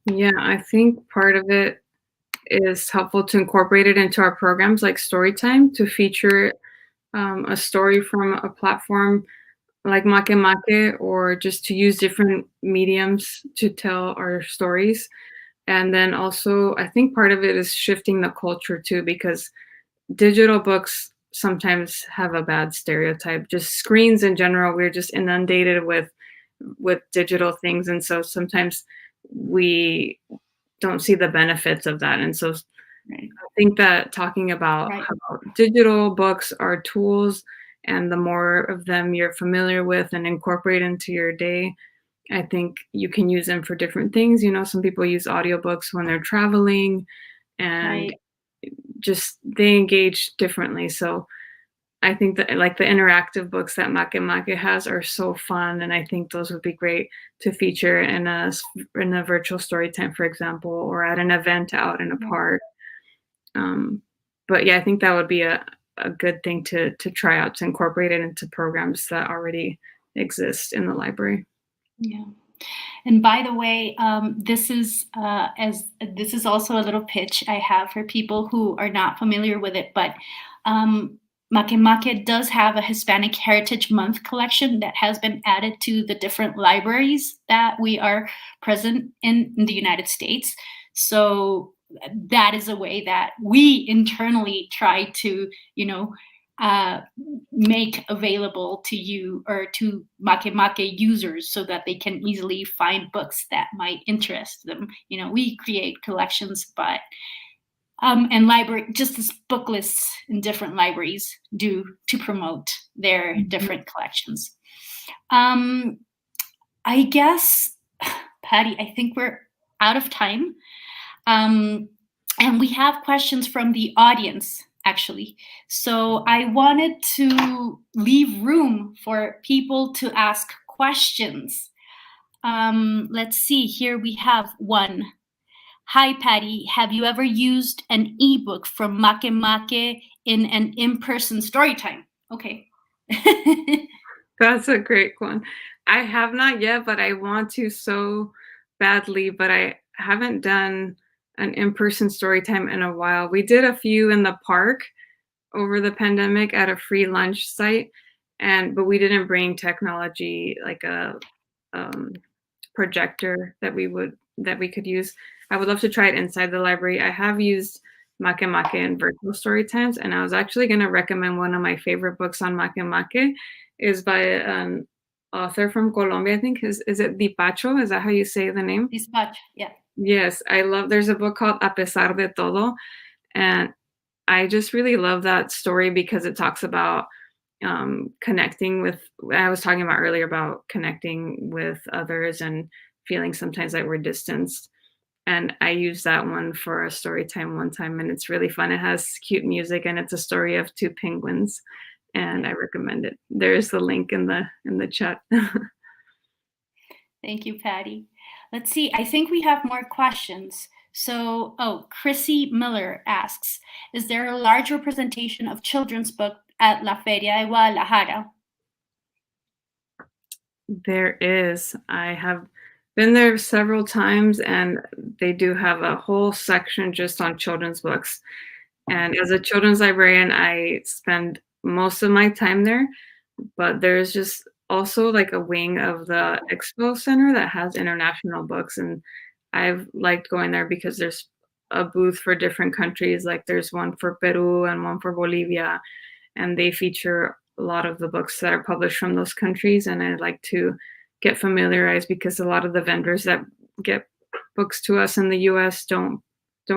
Yeah, I think part of it is helpful to incorporate it into our programs like Storytime to feature a story from a platform like Makemake, or just to use different mediums to tell our stories. And then also, I think part of it is shifting the culture too, because digital books sometimes have a bad stereotype. Just screens in general, we're just inundated with digital things, and so sometimes we don't see the benefits of that. And so Right. I think that talking about Right. how digital books are tools, and the more of them you're familiar with and incorporate into your day, I think you can use them for different things. Some people use audiobooks when they're traveling, and Right. just they engage differently. So I think that like the interactive books that Makemake has are so fun, and I think those would be great to feature in a virtual story time, for example, or at an event out in a Yeah. park. Um, but yeah, I think that would be a good thing to try out, to incorporate it into programs that already exist in the library. Yeah. And by the way, this is also a little pitch I have for people who are not familiar with it, but Makemake does have a Hispanic Heritage Month collection that has been added to the different libraries that we are present in the United States. So that is a way that we internally try to, uh, make available to you or to Makemake users so that they can easily find books that might interest them. We create collections, but and library just as book lists in different libraries do to promote their Mhm. different collections. Um, I guess, Patty, I think we're out of time. And we have questions from the audience, actually. So I wanted to leave room for people to ask questions. Let's see, here we have one. Hi, Patty. Have you ever used an ebook from Makemake in an in-person story time? Okay. That's a great one. I have not yet, but I want to so badly, but I haven't done an in-person story time in a while. We did a few in the park over the pandemic at a free lunch site, but we didn't bring technology like a um, projector that we could use. I would love to try it inside the library. I have used Makemake in virtual story times, and I was actually going to recommend one of my favorite books on Makemake is by an author from Colombia. I think is it Dipacho? Is that how you say the name? Dispatch, yeah. Yes, I love. There's a book called A pesar de todo, and I just really love that story because it talks about connecting with. I was talking about earlier about connecting with others and feeling sometimes like we're distanced. And I used that one for a story time one time, and it's really fun. It has cute music, and it's a story of two penguins, and Yeah. I recommend it. There's the link in the chat. Thank you, Patty. Let's see. I think we have more questions. So, Chrissy Miller asks, is there a large representation of children's book at La Feria de Guadalajara? There is. I have been there several times, and they do have a whole section just on children's books. And as a children's librarian, I spend most of my time there, but there's just also like a wing of the expo center that has international books, and I've liked going there because there's a booth for different countries. Like there's one for Peru and one for Bolivia, and they feature a lot of the books that are published from those countries, and I like to get familiarized, because a lot of the vendors that get books to us in the US don't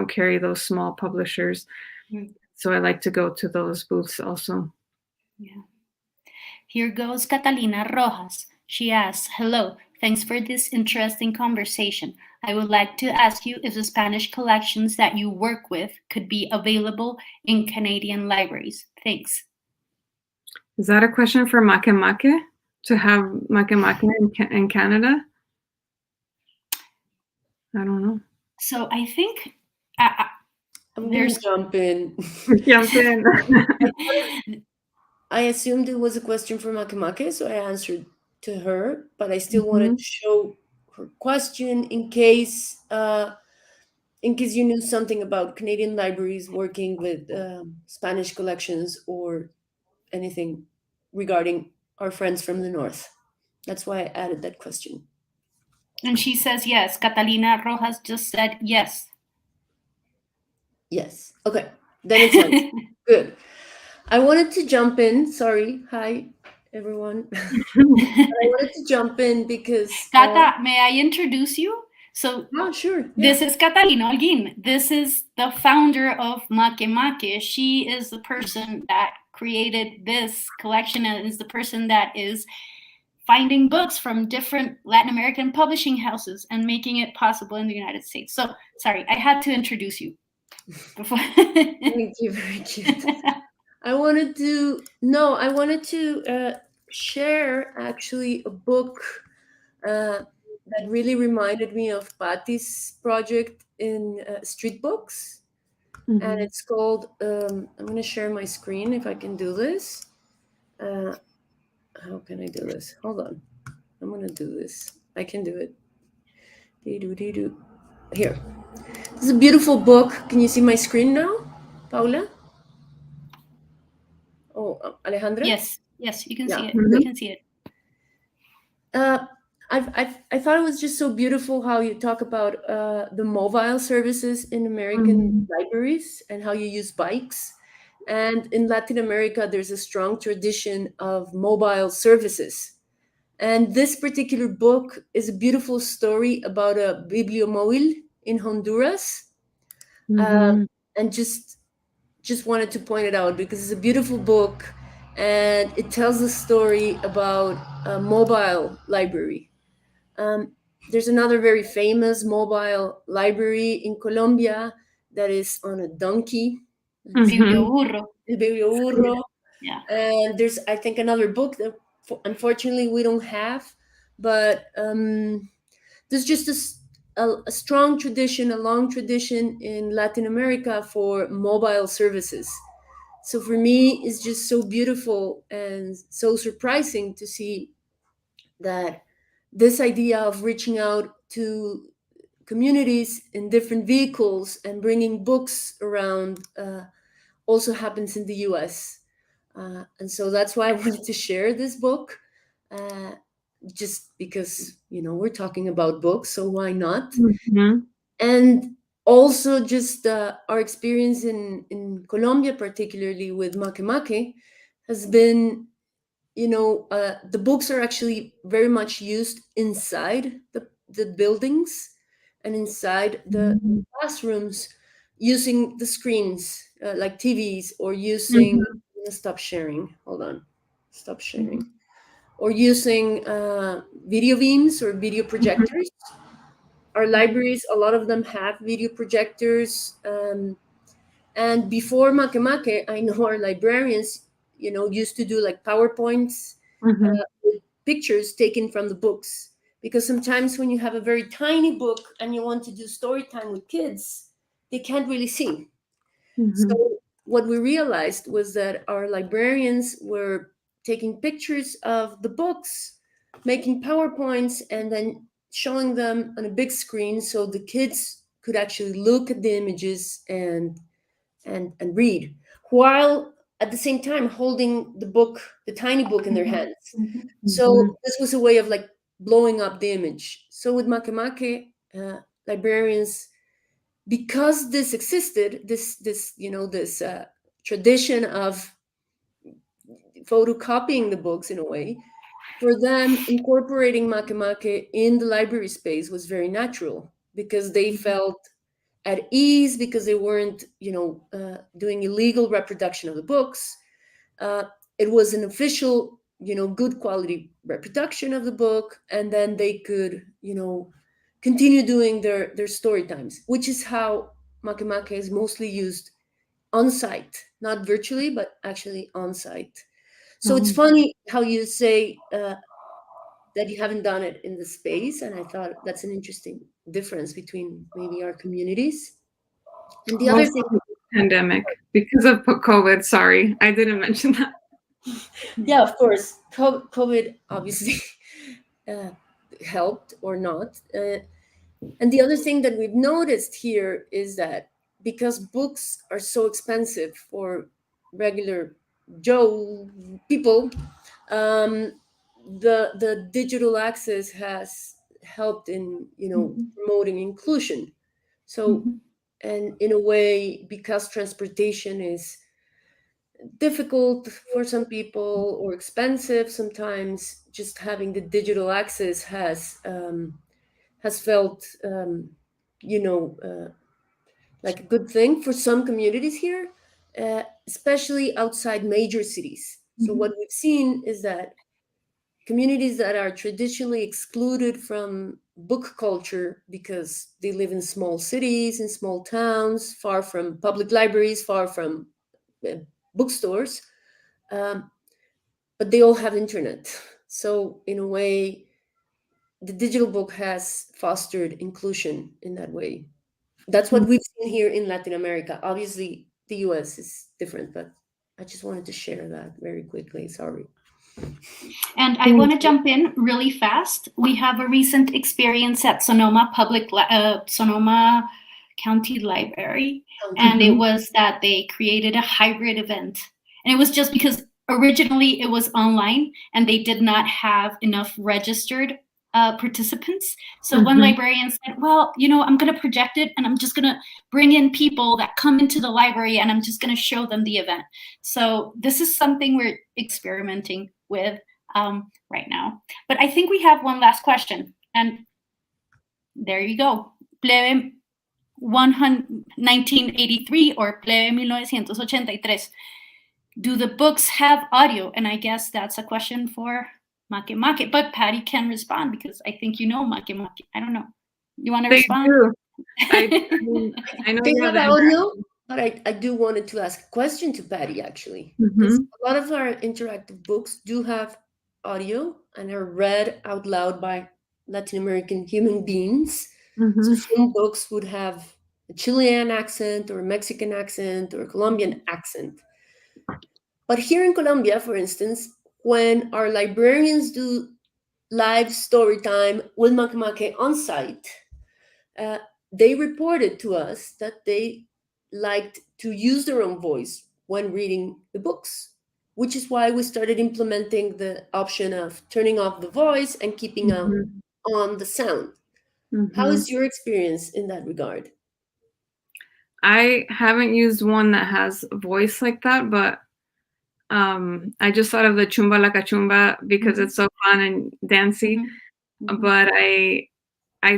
carry those small publishers. So I like to go to those booths also. Yeah. Here goes Catalina Rojas. She asks, hello, thanks for this interesting conversation. I would like to ask you if the Spanish collections that you work with could be available in Canadian libraries. Thanks. Is that a question for Makimaka? To have Makimaka in Canada? I don't know. So I think I'm going to jump in. Jump in. I assumed it was a question for Makimaka, so I answered to her, but I still wanted to show her question in case you knew something about Canadian libraries working with Spanish collections or anything regarding our friends from the north. That's why I added that question. And she says yes. Catalina Rojas just said yes. Yes. Okay. Then it's on. Good. I wanted to jump in. Sorry. Hi, everyone. I wanted to jump in because... Cata, may I introduce you? So, sure. Yeah. This is Catalina Holguin. This is the founder of Makimaka. She is the person that created this collection and is the person that is finding books from different Latin American publishing houses and making it possible in the United States. So, sorry, I had to introduce you. Before. Thank you. Very cute. I wanted to share actually a book that really reminded me of Patty's project in Street Books. And it's called, I'm going to share my screen if I can do this. How can I do this? Hold on. I'm going to do this. I can do it. Here. This is a beautiful book. Can you see my screen now, Paula? Oh, Alejandra? Yes, you can see it. You can see it. I thought it was just so beautiful how you talk about the mobile services in American libraries and how you use bikes. And in Latin America, there's a strong tradition of mobile services. And this particular book is a beautiful story about a bibliomóvil in Honduras. And just wanted to point it out because it's a beautiful book and it tells a story about a mobile library. There's another very famous mobile library in Colombia that is on a donkey. Biblioburro. El Biblioburro. Yeah. And there's, I think, another book that unfortunately we don't have, but there's just a strong tradition, a long tradition in Latin America for mobile services. So for me, it's just so beautiful and so surprising to see that this idea of reaching out to communities in different vehicles and bringing books around also happens in the US. And so that's why I wanted to share this book, just because, we're talking about books, so why not? And also just our experience in Colombia, particularly with Makimaka, has been, the books are actually very much used inside the buildings and inside the classrooms, using the screens like TVs, or using... Stop sharing. Hold on. Stop sharing. Or using video beams or video projectors. Our libraries, a lot of them have video projectors. And before Makimaka, I know our librarians, used to do like PowerPoints with pictures taken from the books. Because sometimes when you have a very tiny book and you want to do story time with kids, they can't really see. So what we realized was that our librarians were taking pictures of the books, making PowerPoints, and then showing them on a big screen so the kids could actually look at the images and read, while at the same time holding the book, the tiny book, in their hands. So this was a way of like blowing up the image. So with Makimaka, librarians, because this existed, this tradition of photocopying the books in a way, for them, incorporating Makimaka in the library space was very natural because they felt at ease because they weren't, doing illegal reproduction of the books. It was an official, good quality reproduction of the book, and then they could, continue doing their story times, which is how Makimaka is mostly used on site, not virtually, but actually on site. So it's funny how you say that you haven't done it in the space, and I thought that's an interesting difference between maybe our communities. And the other thing, pandemic because of COVID. Sorry, I didn't mention that. yeah, of course, COVID obviously helped or not. And the other thing that we've noticed here is that because books are so expensive for regular Joe people, the digital access has helped in promoting inclusion. So, and in a way, because transportation is difficult for some people or expensive sometimes, just having the digital access has felt like a good thing for some communities here, especially outside major cities. So what we've seen is that communities that are traditionally excluded from book culture because they live in small cities, in small towns, far from public libraries, far from bookstores, but they all have internet. So in a way, the digital book has fostered inclusion in that way. That's what we've seen here in Latin America. Obviously, the US is different, but I just wanted to share that very quickly. Sorry. And I want to jump in really fast. We have a recent experience at Sonoma Sonoma County Library, and it was that they created a hybrid event. And it was just because originally it was online and they did not have enough registered participants. So one librarian said, well, I'm going to project it and I'm just going to bring in people that come into the library and I'm just going to show them the event. So this is something we're experimenting with right now. But I think we have one last question. And there you go. Plebe 1983 or Plebe 1983. Do the books have audio? And I guess that's a question for Makimaka, but Patty can respond because I think Makimaka. I don't know. You want to respond? Do. I know they you have audio, but I do wanted to ask a question to Patty, actually. A lot of our interactive books do have audio and are read out loud by Latin American human beings. So some books would have a Chilean accent or a Mexican accent or a Colombian accent. But here in Colombia, for instance, when our librarians do live story time with Makimaka on site, they reported to us that they liked to use their own voice when reading the books, which is why we started implementing the option of turning off the voice and keeping on the sound. How is your experience in that regard? I haven't used one that has a voice like that, but I just thought of the Chumba La Cachumba because it's so fun and dancey. But I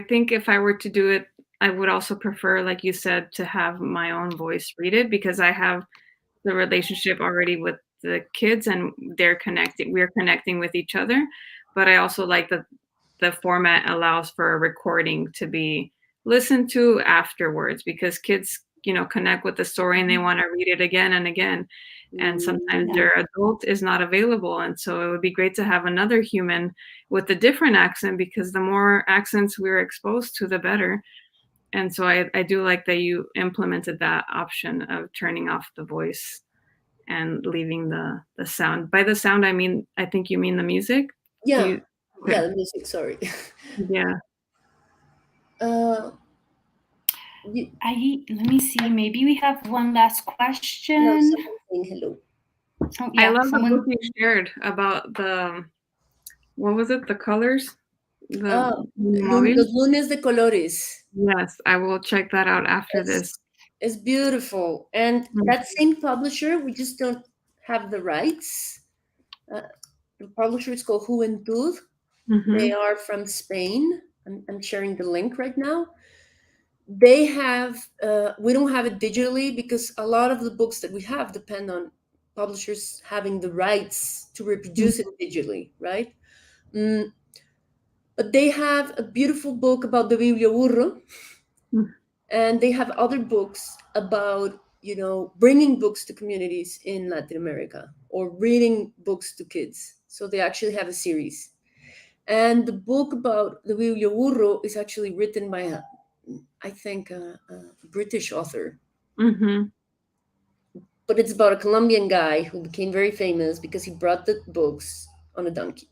think if I were to do it, I would also prefer, like you said, to have my own voice read it because I have the relationship already with the kids and we're connecting with each other. But I also like that the format allows for a recording to be listened to afterwards because kids, connect with the story and they want to read it again and again. And sometimes their adult is not available. And so it would be great to have another human with a different accent because the more accents we're exposed to, the better. And so I do like that you implemented that option of turning off the voice and leaving the sound. By the sound, I think you mean the music? Yeah. Yeah, the music, sorry. Yeah. Let me see. Maybe we have one last question. No, saying hello. Oh, yeah, I love the book you shared about what was it? The colors? Los Lunes de Colores. Yes, I will check that out after this. It's beautiful. And that same publisher, we just don't have the rights. The publisher is called Juventud. They are from Spain. I'm sharing the link right now. They have, we don't have it digitally because a lot of the books that we have depend on publishers having the rights to reproduce it digitally, right? But they have a beautiful book about the biblioburro, and they have other books about, bringing books to communities in Latin America or reading books to kids. So they actually have a series. And the book about the biblioburro is actually written by I think a British author. But it's about a Colombian guy who became very famous because he brought the books on a donkey.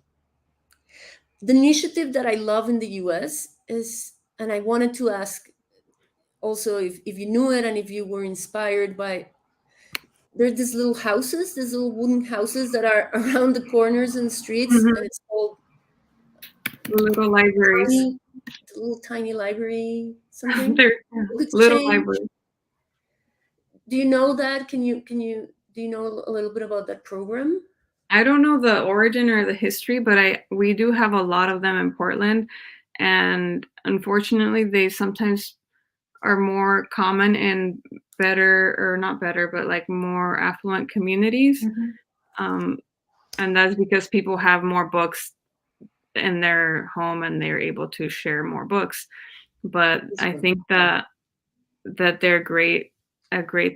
The initiative that I love in the US is, and I wanted to ask also if you knew it and if you were inspired by, there's these little houses, these little wooden houses that are around the corners and streets, and it's called little libraries. Little tiny library, something. They're little libraries. Do you know that? Do you know a little bit about that program? I don't know the origin or the history, but we do have a lot of them in Portland, and unfortunately, they sometimes are more common in more affluent communities, and that's because people have more books in their home and they're able to share more books. But I think that they're a great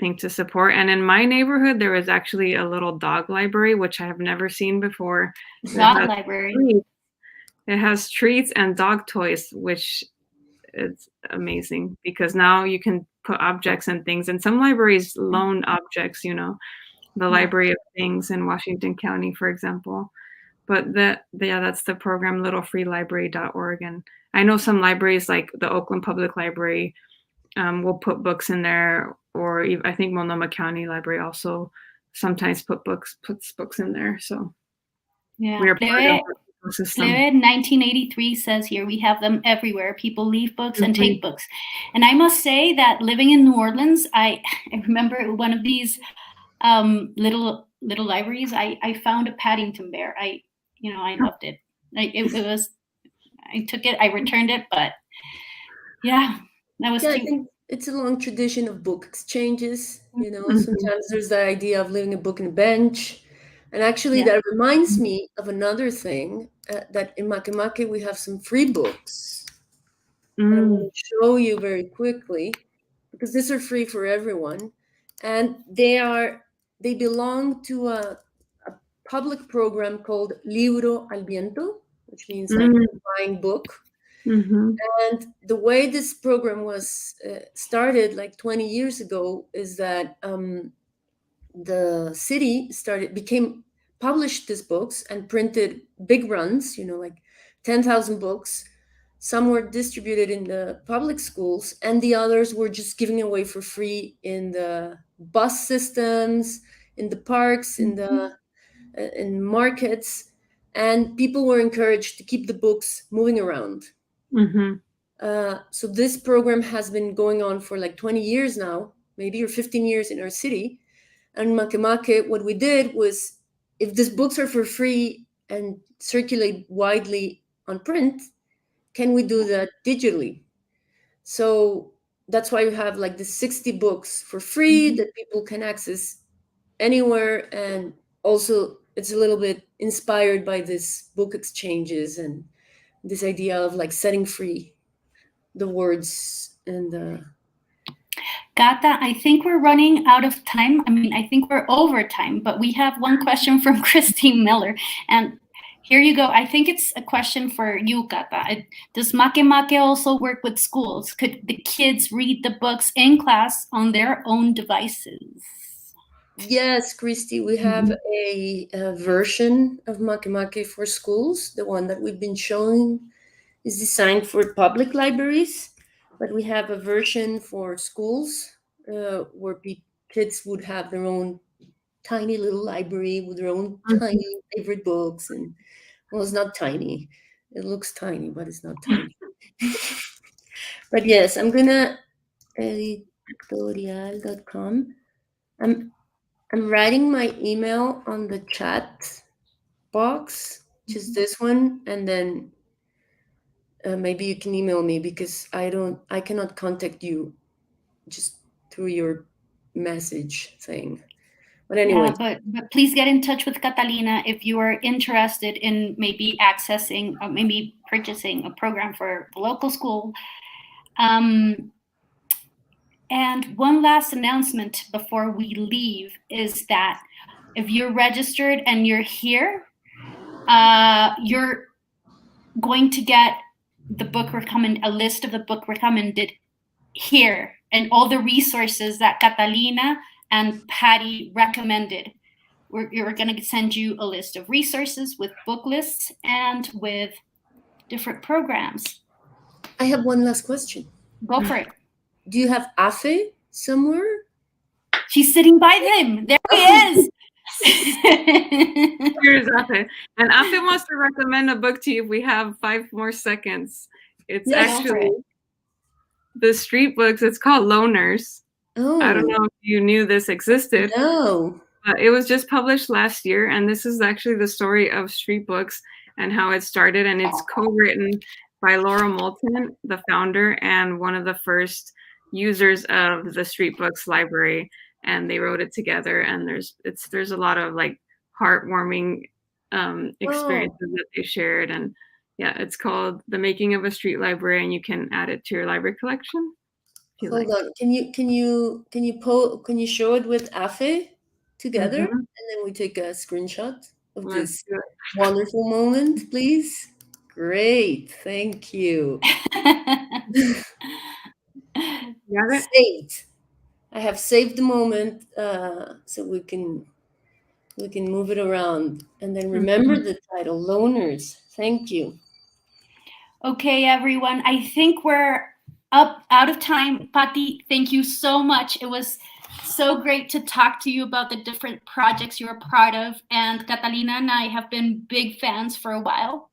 thing to support. And in my neighborhood, there is actually a little dog library, which I have never seen before. Dog library. It has treats and dog toys, which is amazing because now you can put objects and things. And some libraries loan objects, the Library of Things in Washington County, for example. But that's the program, littlefreelibrary.org. And I know some libraries like the Oakland Public Library will put books in there, or I think Multnomah County Library also sometimes puts books in there. So yeah, we are part of the system. 1983 says here we have them everywhere. People leave books and take books. And I must say that living in New Orleans, I remember one of these little libraries. I found a Paddington Bear. I loved it. I took it, I returned it, but yeah, that was cute. I think it's a long tradition of book exchanges. Sometimes there's the idea of leaving a book in a bench. And actually, that reminds me of another thing, that in Makimaka, we have some free books. And I'm going to show you very quickly, because these are free for everyone. And they belong to a public program called Libro al Viento, which means like a flying book. And the way this program was started like 20 years ago is that the city published these books and printed big runs, like 10,000 books. Some were distributed in the public schools, and the others were just giving away for free in the bus systems, in the parks, in markets, and people were encouraged to keep the books moving around. So this program has been going on for like 20 years now, maybe, or 15 years in our city. And Makimaka, what we did was, if these books are for free and circulate widely on print, can we do that digitally? So that's why we have like the 60 books for free that people can access anywhere. And also it's a little bit inspired by this book exchanges and this idea of like setting free the words and the... Gata, I think we're running out of time. I mean, I think we're over time, but we have one question from Christine Miller. And here you go. I think it's a question for you, Gata. Does Makimaka also work with schools? Could the kids read the books in class on their own devices? Yes, Christy, we have a version of Makimaka for schools. The one that we've been showing is designed for public libraries, but we have a version for schools where kids would have their own tiny little library with their own tiny favorite books. And well, it's not tiny. It looks tiny, but it's not tiny. But yes, I'm gonna editorial.com. I'm writing my email on the chat. box, just this one, and then maybe you can email me because I cannot contact you just through your message thing. But anyway. Yeah, but please get in touch with Catalina if you are interested in maybe accessing or maybe purchasing a program for the local school. And one last announcement before we leave is that if you're registered and you're here, you're going to get a list of the book recommended here and all the resources that Catalina and Patty recommended. We're going to send you a list of resources with book lists and with different programs. I have one last question. Go for it. Do you have Afe somewhere? She's sitting by him. There he is. Here's Afe. And Afe wants to recommend a book to you if we have 5 more seconds. It's actually the street books. It's called Loners. Oh. I don't know if you knew this existed. No. It was just published last year, and this is actually the story of street books and how it started. And it's co-written by Laura Moulton, the founder and one of the first users of the Street Books Library. And they wrote it together. And there's a lot of like heartwarming experiences that they shared. And yeah, it's called The Making of a Street Library, and you can add it to your library collection. Hold on. Can you show it with Afe together, and then we take a screenshot of this wonderful moment, please? Great, thank you. Saved. I have saved the moment, so we can move it around, and then remember the title, Loners. Thank you. Okay, everyone. I think we're out of time. Pati, thank you so much. It was so great to talk to you about the different projects you're a part of. And Catalina and I have been big fans for a while.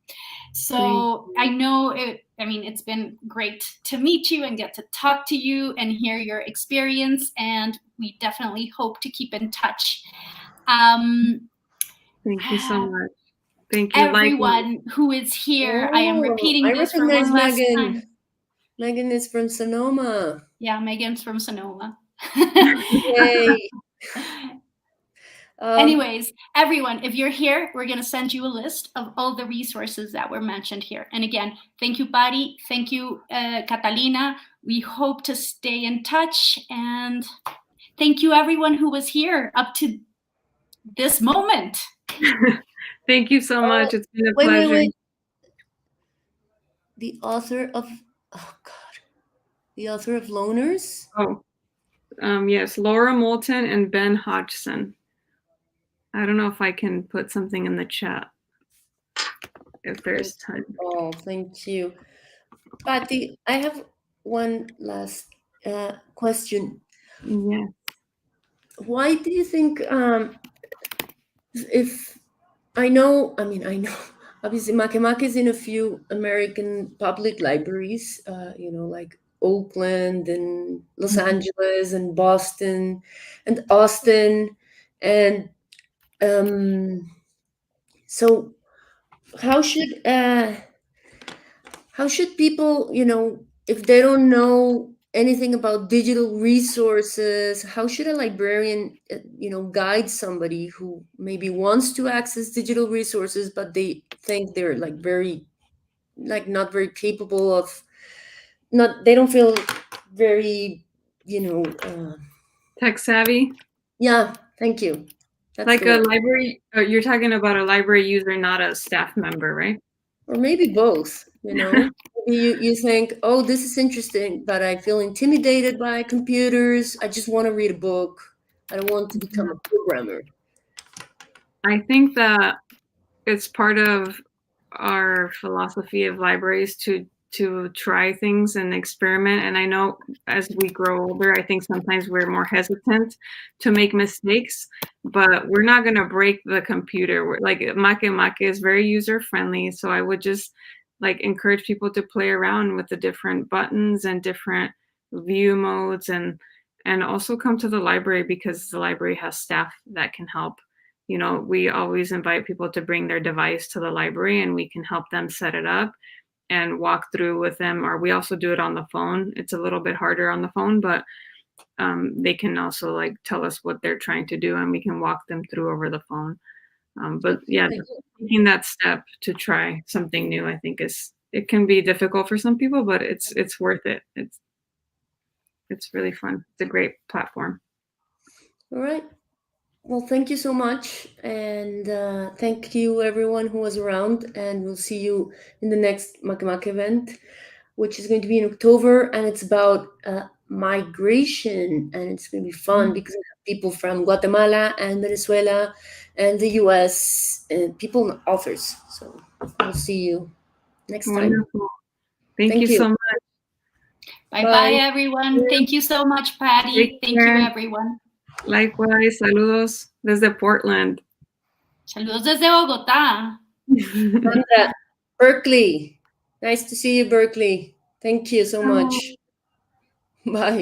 So I know it's been great to meet you and get to talk to you and hear your experience. And we definitely hope to keep in touch. Thank you so much. Thank you, everyone who is here. I am repeating this for one last time. Megan is from Sonoma. Yeah, Megan's from Sonoma. Yay. Anyways, everyone, if you're here, we're going to send you a list of all the resources that were mentioned here. And again, thank you, Patti. Thank you, Catalina. We hope to stay in touch. And thank you, everyone who was here up to this moment. Thank you so much. It's been a pleasure. Wait. The author of Loners? Yes, Laura Moulton and Ben Hodgson. I don't know if I can put something in the chat if there's time. Oh, thank you. Patti, I have one last question. Yeah. Why do you think I know, obviously Makimaka is in a few American public libraries, like Oakland and Los Angeles and Boston and Austin. And so how should people, if they don't know anything about digital resources, how should a librarian, guide somebody who maybe wants to access digital resources, but they think they're not very capable of, they don't feel very, tech savvy? Yeah, thank you. That's like a library, you're talking about a library user, not a staff member, right? Or maybe both, Maybe you think, oh, this is interesting, but I feel intimidated by computers. I just want to read a book. I don't want to become a programmer. I think that it's part of our philosophy of libraries to try things and experiment. And I know as we grow older, I think sometimes we're more hesitant to make mistakes, but we're not going to break the computer. Like Makimaka is very user friendly. So I would just encourage people to play around with the different buttons and different view modes, and also come to the library because the library has staff that can help we always invite people to bring their device to the library, and we can help them set it up and walk through with them. Or we also do it on the phone. It's a little bit harder on the phone, but they can also like tell us what they're trying to do, and we can walk them through over the phone. But yeah, taking that step to try something new, I think it can be difficult for some people, but it's worth it. It's really fun. It's a great platform. All right. Well, thank you so much. And thank you everyone who was around, and we'll see you in the next Makimaka event, which is going to be in October, and it's about migration, and it's going to be fun because we have people from Guatemala and Venezuela and the US, and people and authors. So we'll see you next time. Wonderful. Thank you so much. Bye, everyone. Thank you so much, Patty. Thank you, everyone. Likewise. Saludos desde Portland. Saludos desde Bogotá. Sandra, Berkeley. Nice to see you, Berkeley. Thank you so much. Bye.